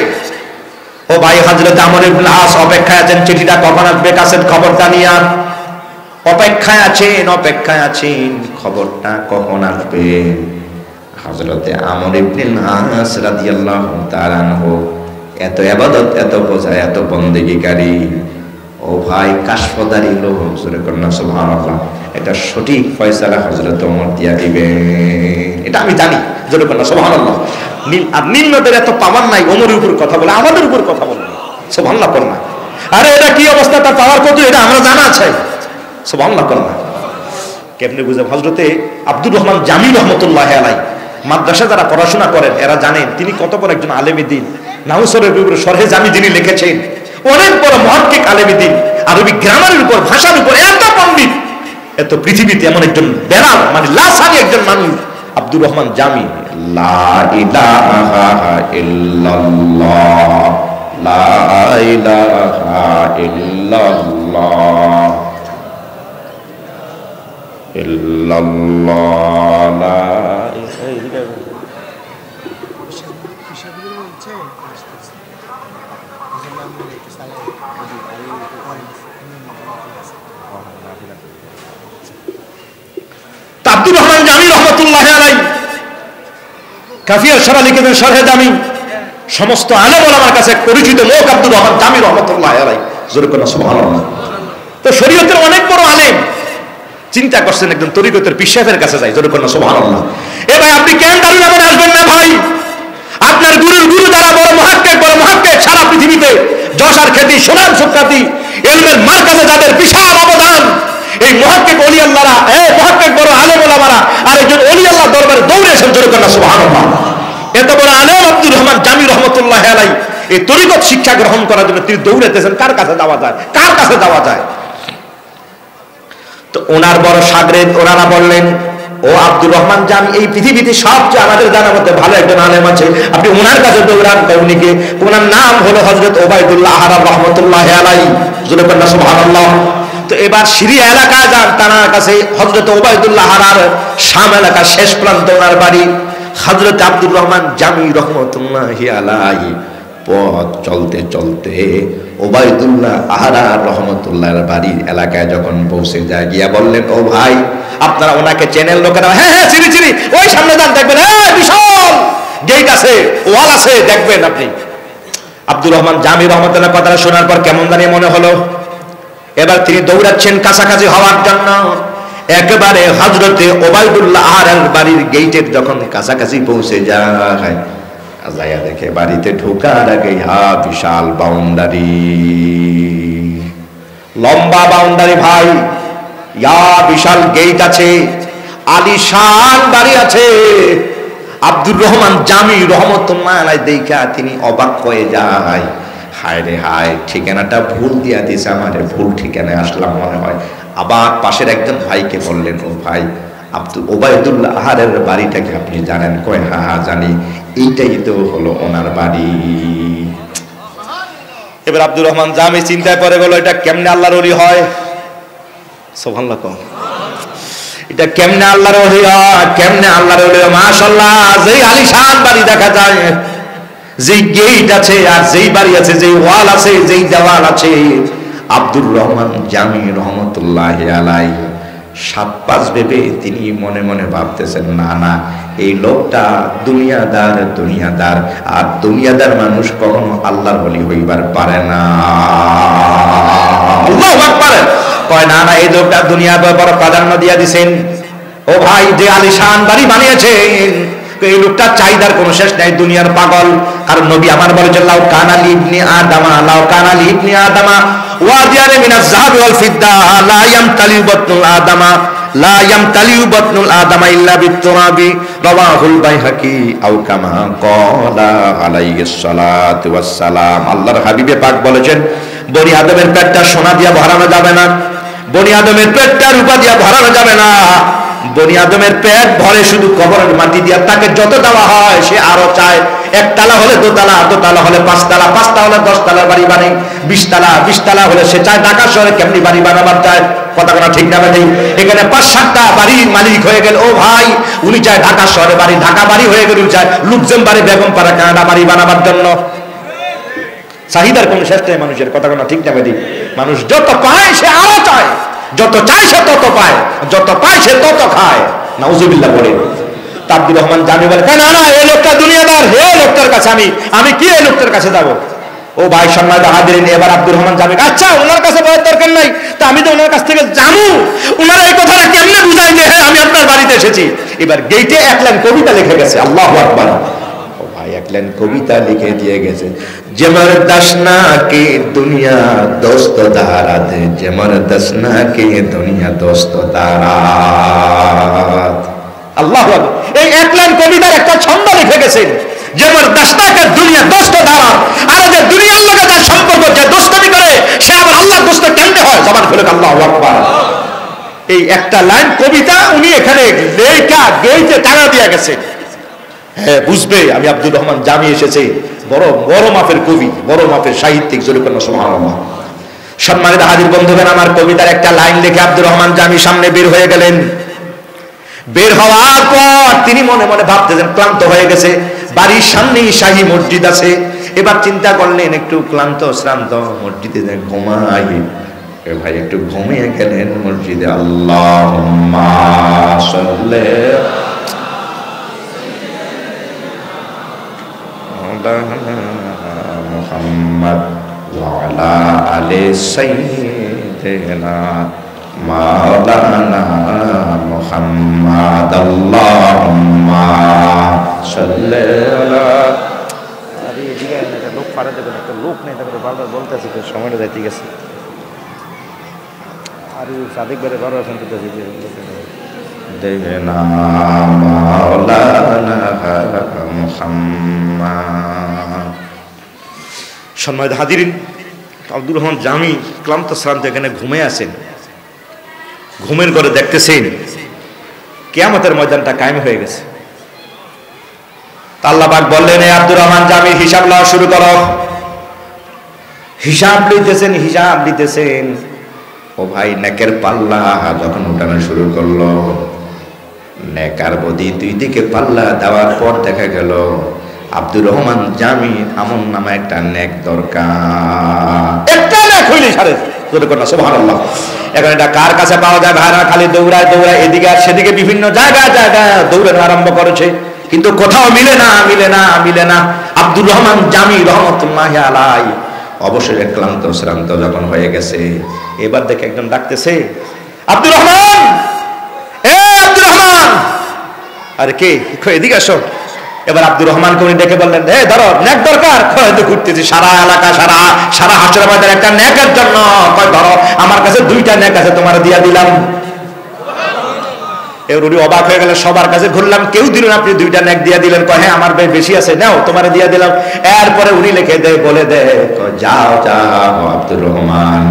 ও ভাই, হযরত আমর ইবনে আস অপেক্ষায় আছেন, চিঠিটা কখন আসবে কাছের খবরটা নিয়ে অপেক্ষায় আছেন, অপেক্ষায় আছেন, খবরটা কখন আসবে। হযরতে আমর ইবনে আস রাদিয়াল্লাহু তাআলা আনহু এত ইবাদত, এত বোঝা, এত বন্দেগীকারী, ও ভাই কাশফদারি লোক, জোরে কন্যা সুবহানাল্লাহ। এটা সঠিক ফয়সালা হযরত ওমর দিয়া দিবে, এটা আমি জানি, জোরে কন্যা সুবহানাল্লাহ। আর নিম্নদের এত পাওয়ার নাই, ওমরের উপর কথা বলে, আমাদের উপর কথা বলে, সুবহানাল্লাহ করনা। আরে এটা কি অবস্থা, তার পাওয়ার কত এটা আমরা জানা আছে, সুবহানাল্লাহ করনা। কেমনে বুঝে? হযরতে আব্দুর রহমান জামি রহমাতুল্লাহি আলাইহি মাদ্রাসা যারা পড়াশোনা করেন এরা জানেন তিনি কত বড় একজন আলেমে দ্বীন। নাহুসরের উপর শরহে জামি যিনি লিখেছেন, অনেক বড় মুহাক্কিক আলেমে দ্বীন, আরবি গ্রামারের উপর, ভাষার উপর এত পণ্ডিত, এত পৃথিবীতে এমন একজন বেরাল মানে লাসানি একজন মানুষ আব্দুর রহমান জামি। লা ইলাহা ইল্লাল্লাহ, লা ইলাহা ইল্লাল্লাহ, ইল্লাল্লাহ, লা আব্দুর রহমান জামি রহমাতুল্লাহি আলাইহি কাফিয়ার শরহ লিখেছেন, শরহে জামি। সমস্ত আলেম ওলামার কাছে পরিচিত লোক আব্দুর রহমান জামি রহমাতুল্লাহি আলাইহি, জোরে করে সুবহানাল্লাহ। তো শরীয়তের অনেক বড় আলেম, চিন্তা করছেন একজন তরিকতের পীর সাহেবের কাছে যাই, জোরে করে সুবহানাল্লাহ। এ ভাই, আপনি কেন দাঁড়িয়ে আমার আসবেন না ভাই? আপনার গুরুর গুরু যারা বড় মুহাক্কিক সারা পৃথিবীতে যশ আর খ্যাতি, সুনাম সুখ্যাতি, ইলমের মারকাজে যাদের বিশাল অবদান, এই মুহাক্কিক ওলি আল্লাহরা, মুহাক্কিক বড় আলেম ওলামারা আর একজন ওলি আল্লাহ দরবারে দৌড়ে এসেন, জোরে করে সুবহানাল্লাহ। এত বড় আলেম আব্দুর রহমান জামি রহমাতুল্লাহি আলাইহি এই তরিকত শিক্ষা গ্রহণ করার জন্য তিনি দৌড়াইতেছেন, কার কাছে যাওয়া যায়, কার কাছে যাওয়া যায়। তো ওনার বড় শাগরেদ ওনারা বললেন, ও আব্দুর রহমান জামি, এই পৃথিবীতে সবচেয়ে আমাদের জানার মধ্যে ভালো একজন আলেম আছে, আপনি ওনার কাছে দৌড়ান। উনিকে, ওনার নাম হলো হযরত ওবাইদুল্লাহ আহরার রহমাতুল্লাহি আলাইহি, জোরে করে সুবহানাল্লাহ। তো এবার সিরিয়া এলাকায় যান, তার কাছে হযরত ওবায়দুল্লাহ হারার শাম এলাকা শেষ প্রান্ত ওনার বাড়ি। হযরত আব্দুর রহমান জামি রহমতুল্লাহি আলাইহি পথ চলতে চলতে ওবায়দুল্লাহ আহারা রহমতুল্লাহর বাড়ির এলাকায় যখন পৌঁছে যায়, গিয়া বললেন, ও ভাই আপনারা ওনাকে চেনেন লোকেরা? হ্যাঁ হ্যাঁ চিনি চিনি, ওই সামনে যান দেখবেন, বিশাল গেট আছে, ওয়াল আছে, দেখবেন আপনি। আব্দুর রহমান জামি রহমতুল্লাহ কথাটা শোনার পর কেমন জানি মনে হলো। এবার তিনি দৌড়াচ্ছেন কাছাকাছি হওয়ার জন্য। একেবারে হযরতে ওবায়দুল্লাহ আহারের বাড়ির গেটের যখন কাছাকাছি পৌঁছে যায়, যাইয়া দেখে বাড়িতে ঢোকার আগে বিশাল বাউন্ডারি, লম্বা বাউন্ডারি ভাই, বিশাল গেট আছে, আলিশান বাড়ি আছে। আব্দুর রহমান জামি রহমতুল্লাহ আলাইহি দেখা তিনি অবাক হয়ে যায়, হায় রে হায়, ঠিকানাটা ভুল দিয়া দিয়েছে, আমার ভুল ঠিকানায় আসলাম মনে হয়। আবার পাশের একজন ভাইকে বললেন, ও ভাই ওবায়দুল্লাহ আহারের বাড়িটাকে আপনি জানেন? কয় হ্যাঁ হ্যাঁ জানি, এইটাই তো হলো ওনার বাড়ি। এবার আব্দুর রহমান জামি চিন্তায় পড়ে গেল, এটা কেমনে আল্লাহর ওলি হয়? সুবহানাল্লাহ, এটা কেমনে আল্লাহর ওলি হয়, কেমনে আল্লাহর ওলি হয়? মাশাআল্লাহ, যেই আলিশান বাড়ি দেখা যায়, যেই গেট আছে, আর যেই বাড়ি আছে, যেই ওয়াল আছে, যেই দেওয়াল আছে, আব্দুর রহমান জামি রহমতুল্লাহি আলাইহি সাত-পাঁচ ভেবে তিনি মনে মনে ভাবতেছেন, না না, এই লোকটা দুনিয়াদার, দুনিয়াদার, আর দুনিয়াদার মানুষ কখনো আল্লাহর ওলি হইবার পারে না। আল্লাহু আকবার। কয় না না, এই লোকটা দুনিয়ার বড় প্রাধান্য দিয়া দিছেন। ও ভাই, যে আলিশান বাড়ি বানিয়েছেন, এই লোকটা চাহিদার কোনো শেষ নাই, দুনিয়ার পাগল। কারণ নবী আমার বলেছেন, লাউ কানা লি ইবনি আদামা, লাউ কানা লি ইবনি আদামা ওয়াদিয়ান মিনাজ যাহাবি ওয়াল ফিদ্দা লা ইয়ামতালিউ বাতনুল আদামা, লা ইয়ামতালিউ বাতনুল আদামা ইল্লা বিত-তুরাবি, রাওয়াহুল বাইহাকি আও কামা ক্বালা আলাইহিস সালাতু ওয়াস সালাম। আল্লাহর হাবিবে পাক বলেছেন, বনি আদমের পেটটা সোনা দিয়া ভরানো যাবে না, বনি আদমের পেটটা রূপা দিয়া ভরানো যাবে না। বনি আদমের পেট ভরে শুধু কবরের মাটি দিয়া, তাকে যত দেওয়া হয় সে আরো চায়। একতলা হলে দোতলা, দোতলা হলে পাঁচতলা, পাঁচতলা হলে 10 তলার বাড়ি বানাই, 20 তলা, 20 তলা হলে সে চায় ঢাকা শহরে কেমনি বাড়ি বানাবার চায়। কথা কথা ঠিক না ভাই? এখানে 5-7টা বাড়ির মালিক হয়ে গেল, ও ভাই উনি চায় ঢাকা শহরে বাড়ি, ঢাকা বাড়ি হয়ে গেল, উনি চায় লুক্সেমবার্গে বেগমপাড়া কানাডা বাড়ি বানাবার জন্য। চাহিদার কোন শেষ নেই মানুষের। কথা কথা ঠিক না ভাই? মানুষ যত পায় সে আরো চায়, যত চায় সে তত পায়, যত পায় সে তত খায়। নাউজুবিল্লাহ বলে। আব্দুর রহমান জামি বলে, না না, এই লোকটা দুনিয়াদার, এই লোকটার কাছে আমি কি এই লোকটার কাছে যাব? ও ভাই সম্মানিত হাজিরিন, এবার আব্দুর রহমান জামি, আচ্ছা ওনার কাছে বলার দরকার নাই, তা আমি তো ওনার কাছ থেকে জানু ওনারা এই কথাটা কেমনে বুঝাই যে হ্যাঁ আমি আপনার বাড়িতে এসেছি। এবার গেটে এক লাইন কবিতা লিখে গেছে, আল্লাহু আকবার। ও ভাই এক লাইন কবিতা লিখে দিয়ে গেছে, জবরদস্না কে দুনিয়া দোস্ত দারাত, জবরদস্না কে দুনিয়া দোস্ত দারাত। আল্লাহু আকবার। এই এক লাইন কবিতার একটা ছন্দ লিখে গেছেন, জবরদস্তা কে দুনিয়া দোস্ত দারাত। আর যে দুনিয়ার লগে যার সম্পর্ক, যে দোস্তামি করে, সে আবার আল্লাহর দোস্ত কেমনে হয়? জবান খুলে আল্লাহু আকবার। এই একটা লাইন কবিতা উনি এখানে লেখা গেইতে টাকা দিয়ে গেছে। হ্যাঁ বুঝবে আমি আব্দুর রহমান জামি এসেছি, বড় বড় মাপের কবি, বড় মাপের সাহিত্যিক। জোরে সুবহানাল্লাহ। সম্মানিত হাজির বন্ধুগণ, আমার কবিতার একটা লাইন লিখে আব্দুর রহমান জামি সামনে বের হয়ে গেলেন। বের হওয়ার পর তিনি মনে মনে ভাবতেছেন, ক্লান্ত হয়ে গেছে, বাড়ির সামনেই শাহী মসজিদ আছে। এবার চিন্তা করলেন একটু ক্লান্ত শ্রান্ত, মসজিদে ঘুমাই। ভাই একটু ঘুমিয়ে গেলেন মসজিদে। আল্লাহুম্মা সাল্লি মুহাম্মদ ওয়া আলা আলি সাইয়্যিদিনা মাওলানা মুহাম্মদ। আল্লাহুম্মা সাল্লি আলা। আরে এদিকে একটা লোক পারে দেবেন, একটা লোক নেই, তারপরে বারবার বলতেছি তো সময়টা যাইতে গেছে। আরে সাদিক বেরে বারবার শুনতে দেনা মাওলানা মুহাম্মদ। সম্মানিত হাজিরিন, আব্দুর রহমান জামি ক্লান্ত শ্রান্ত এখানে ঘুমে আছেন। ঘুমের ঘরে দেখতেছেন কিয়ামতের ময়দানটা কায়েম হয়ে গেছে। আল্লাহ পাক বললেন, এ আব্দুর রহমান জামি হিসাব লওয়া শুরু করো। হিসাব লিখতেছেন, হিসাব লিখতেছেন। ও ভাই নেকের পাল্লা যখন উঠানো শুরু করলো, নেকার বদি দুই দিকে পাল্লা দেওয়ার পর দেখা গেল আব্দুর রহমান জামি আমন নামে একটা নেক দরকার, একটা নেক হইলে সারে জোরে কর না সুবহানাল্লাহ। এখন এটা কার কাছে পাওয়া যায়? ভাইরা খালি দৌড়ায় দৌড়ায় এদিকে আর সেদিকে, বিভিন্ন জায়গায় জায়গায় দৌড়ানো আরম্ভ করেছে, কিন্তু কোথাও মিলে না মিলে না মিলে না। আব্দুর রহমান জামি রহমতুল্লাহি আলাইহি অবশ্যই ক্লান্ত শ্রান্ত যখন হয়ে গেছে, এবার দেখে একজন ডাকতেছে, আব্দুর রহমান, এ আব্দুর রহমান। আরে কে? এদিকে আসো। এবার আব্দুর রহমানকে উনি ডেকে বললেন, হে ধরো নেক দরকার। হয়তো ঘুরতেছি সারা এলাকা, সারা হাসরাবাদের একটা নেকের জন্য। কয় ধরো, আমার কাছে দুইটা নেক আছে, তোমার দিয়া দিলাম। এবার উনি অবাক হয়ে গেলেন, সবার কাছে ঘুরলাম, কেউ দিল না, আপনি দুইটা নেক দিয়া দিলেন। কয় হ্যাঁ আমার বেশি আছে, নাও তোমার দিয়া দিলাম। এরপরে উনি লিখে দেয়, বলে দেয়, যাও যাও আব্দুর রহমান,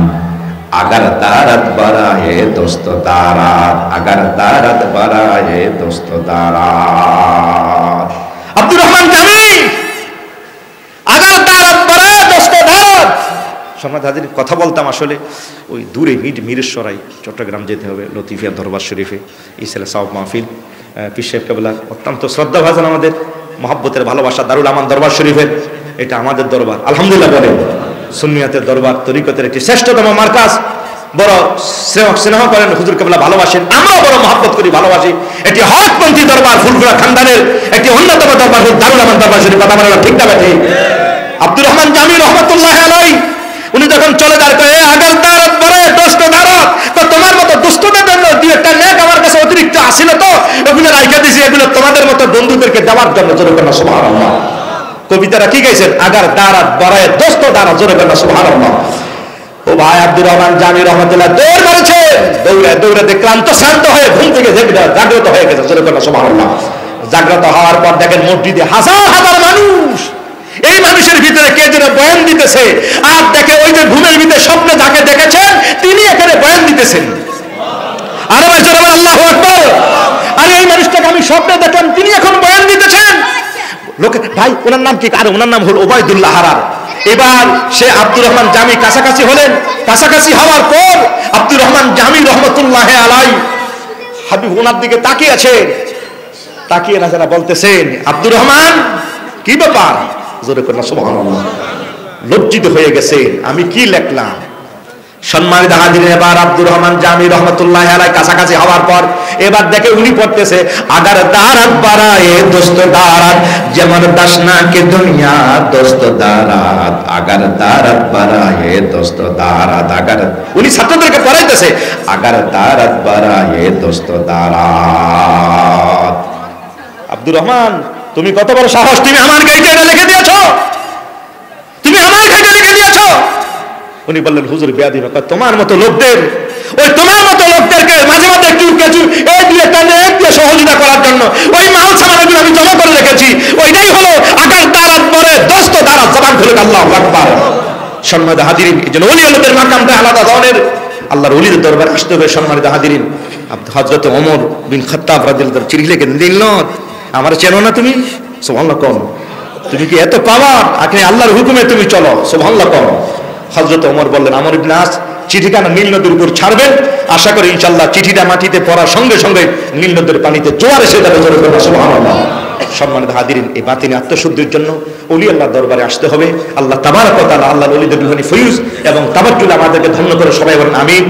अगर दारत बड़ा है दोस्त दारात, अगर दारत बड़ा है दोस्त दारात। আব্দুর রহমান জামি, अगर दारत बड़ा दोस्त दारात। সম্মানিত হাজির, কথা বলতাম আসলে ওই দূরে মিরেশ্বরাই চট্টগ্রাম যেতে হবে, লতিফিয়া দরবার শরীফে ইসলাম সাহেব মাহফিল, পীর সাহেব কেবলা অত্যন্ত শ্রদ্ধাভাজন আমাদের মহব্বতের ভালোবাসা দারুল আমান দরবার শরীফের, এটা আমাদের দরবার আলহামদুলিল্লাহ বলে সুন্নিয়াতের দরবার, তরিকতের একটি শ্রেষ্ঠতম মার্কাজ। বড় স্নেহ করেন হুজুর কেবলা, ভালোবাসেন, আমরা বড় মহব্বত করি, ভালোবাসি। এটি হকপন্থী দরবার, ফুলপুরা খানদানের একটি অন্যতম দরবার দারুল আমান দরবার শরীফ। কথা বলা ঠিক না ঠিক? আব্দুর রহমান জামি রহমতুল্লাহি আলাইহি উনি যখন চলে যান, আগাল দারাত বড় দোস্ত দারাত, তো তোমার মতো দুষ্টদের জন্য দুই একটা নেক আমার কাছে অতিরিক্ত আসিল, তো এগুলো রাইখা দিয়েছি, এগুলো তোমাদের মতো বন্ধুদেরকে দেওয়ার জন্য। জোরে করেন সুবহানাল্লাহ। কবিতারা কি গাইছেন? আগার দারাত বড় দোস্ত দারাত, জোরে করেন সুবহানাল্লাহ। ও ভাই আব্দুর রহমান জামি রহমতুল্লাহ দৌড় মারছেন, দৌড়ে দৌড়ে ক্লান্ত শ্রান্ত হয়ে ঘুম থেকে জাগ্রত হয়ে গেছে। জোরে করেন সুবহানাল্লাহ। জাগ্রত হওয়ার পর দেখেন মসজিদে হাজার হাজার মানুষ, এই মানুষের ভিতরে কে যেন বয়ান দিতেছে, আর দেখে ওই যে ঘুমের ভিতরে স্বপ্নে যাকে দেখেছেন তিনি এখানে বয়ান দিতেছেন। আরে ভাই জোরে বলেন আল্লাহু আকবার। আরে এই মানুষটাকে আমি স্বপ্নে দেখলাম, তিনি এখন বয়ান দিতেছেন। লোকে ভাই ওনার নাম কি? আরে ওনার নাম হল ওবায়দুল্লাহ হারার। এবার সে আব্দুর রহমান জামি কাছাকাছি হলেন। কাছাকাছি হওয়ার পর আব্দুর রহমান জামি রহমতুল্লাহি আলাইহি হাবিব ওনার দিকে তাকিয়ে আছে, তাকিয়ে না যারা বলতেছেন, আব্দুর রহমান কি ব্যাপার? জোরে করেন সুবহানাল্লাহ। লজ্জিত হয়ে গেছে, আমি কি লিখলাম? সম্মানিত হাজির, এবার আব্দুর রহমান জামি রহমতুল্লাহি আলাইহি কাছাকাছি হওয়ার পর এবার দেখে উনি পড়তেছে, আগার দারাত বাড়ায়ে দোস্ত দারাত, যেমন দাসনা কে দুনিয়া দোস্ত দারাত, আগার দারাত বাড়ায়ে দোস্ত দারাত। আগার উনি ছাত্রদেরকে পড়াইতেছে, আগার দারাত বাড়ায়ে দোস্ত দারাত। আব্দুর রহমান, তুমি কত বড় সাহস, তুমি আমার গাইতে এটা লিখে দিয়েছো, তুমি আমার গাইতে লিখে দিয়েছো। উনি বললেন, হুজুর বেয়াদবি না, তোমার মতো লোকদের, ওই তোমার মতো লোকদেরকে মাঝে মাঝে একটু এই দিয়ে টানে এক দিয়ে সহযোগিতা করার জন্য ওই মাল সামানগুলো আমি জমা করে রেখেছি, ওইটাই হলো আগার দারাত পরে দোস্ত দারাত। জবান খুলে আল্লাহু আকবার। সম্মানিত হাজিরিন, এই জন্য ওলি আল্লাহদের মাকামটা আলাদা ধরনের, আল্লাহর ওলিদের দরবারে আসতে হবে। সম্মানিত হাজিরিন, হযরত ওমর বিন খাত্তাব রাদিয়াল্লাহু আনহু চিঠি লিখে দিলেন, আমার চেনো না তুমি? সুবহানাল্লাহ। কোন তুমি কি এত পাওয়ার, আপনি আল্লাহর হুকুমে তুমি চলো। সুবহানাল্লাহ। কোন হযরত ওমর বললেন, আমর ইবনে আস চিঠিখানা নীল নদীর উপর ছাড়বেন, আশা করি ইনশাআল্লাহ চিঠিটা মাটিতে পড়ার সঙ্গে সঙ্গে নীল নদীর পানিতে জোয়ার এসে যাবে। জোরে বলুন সুবহানাল্লাহ। সম্মানিত হাজিরিন, এই বাতিনি আত্মশুদ্ধির জন্য ওলি আল্লাহর দরবারে আসতে হবে। আল্লাহ তাবারক ওয়া তাআলা আল্লাহর ওলিদের রুহানি ফয়ুজ এবং তাবাজ্জুল আমাদেরকে ধন্য করে। সবাই বলেন আমিন।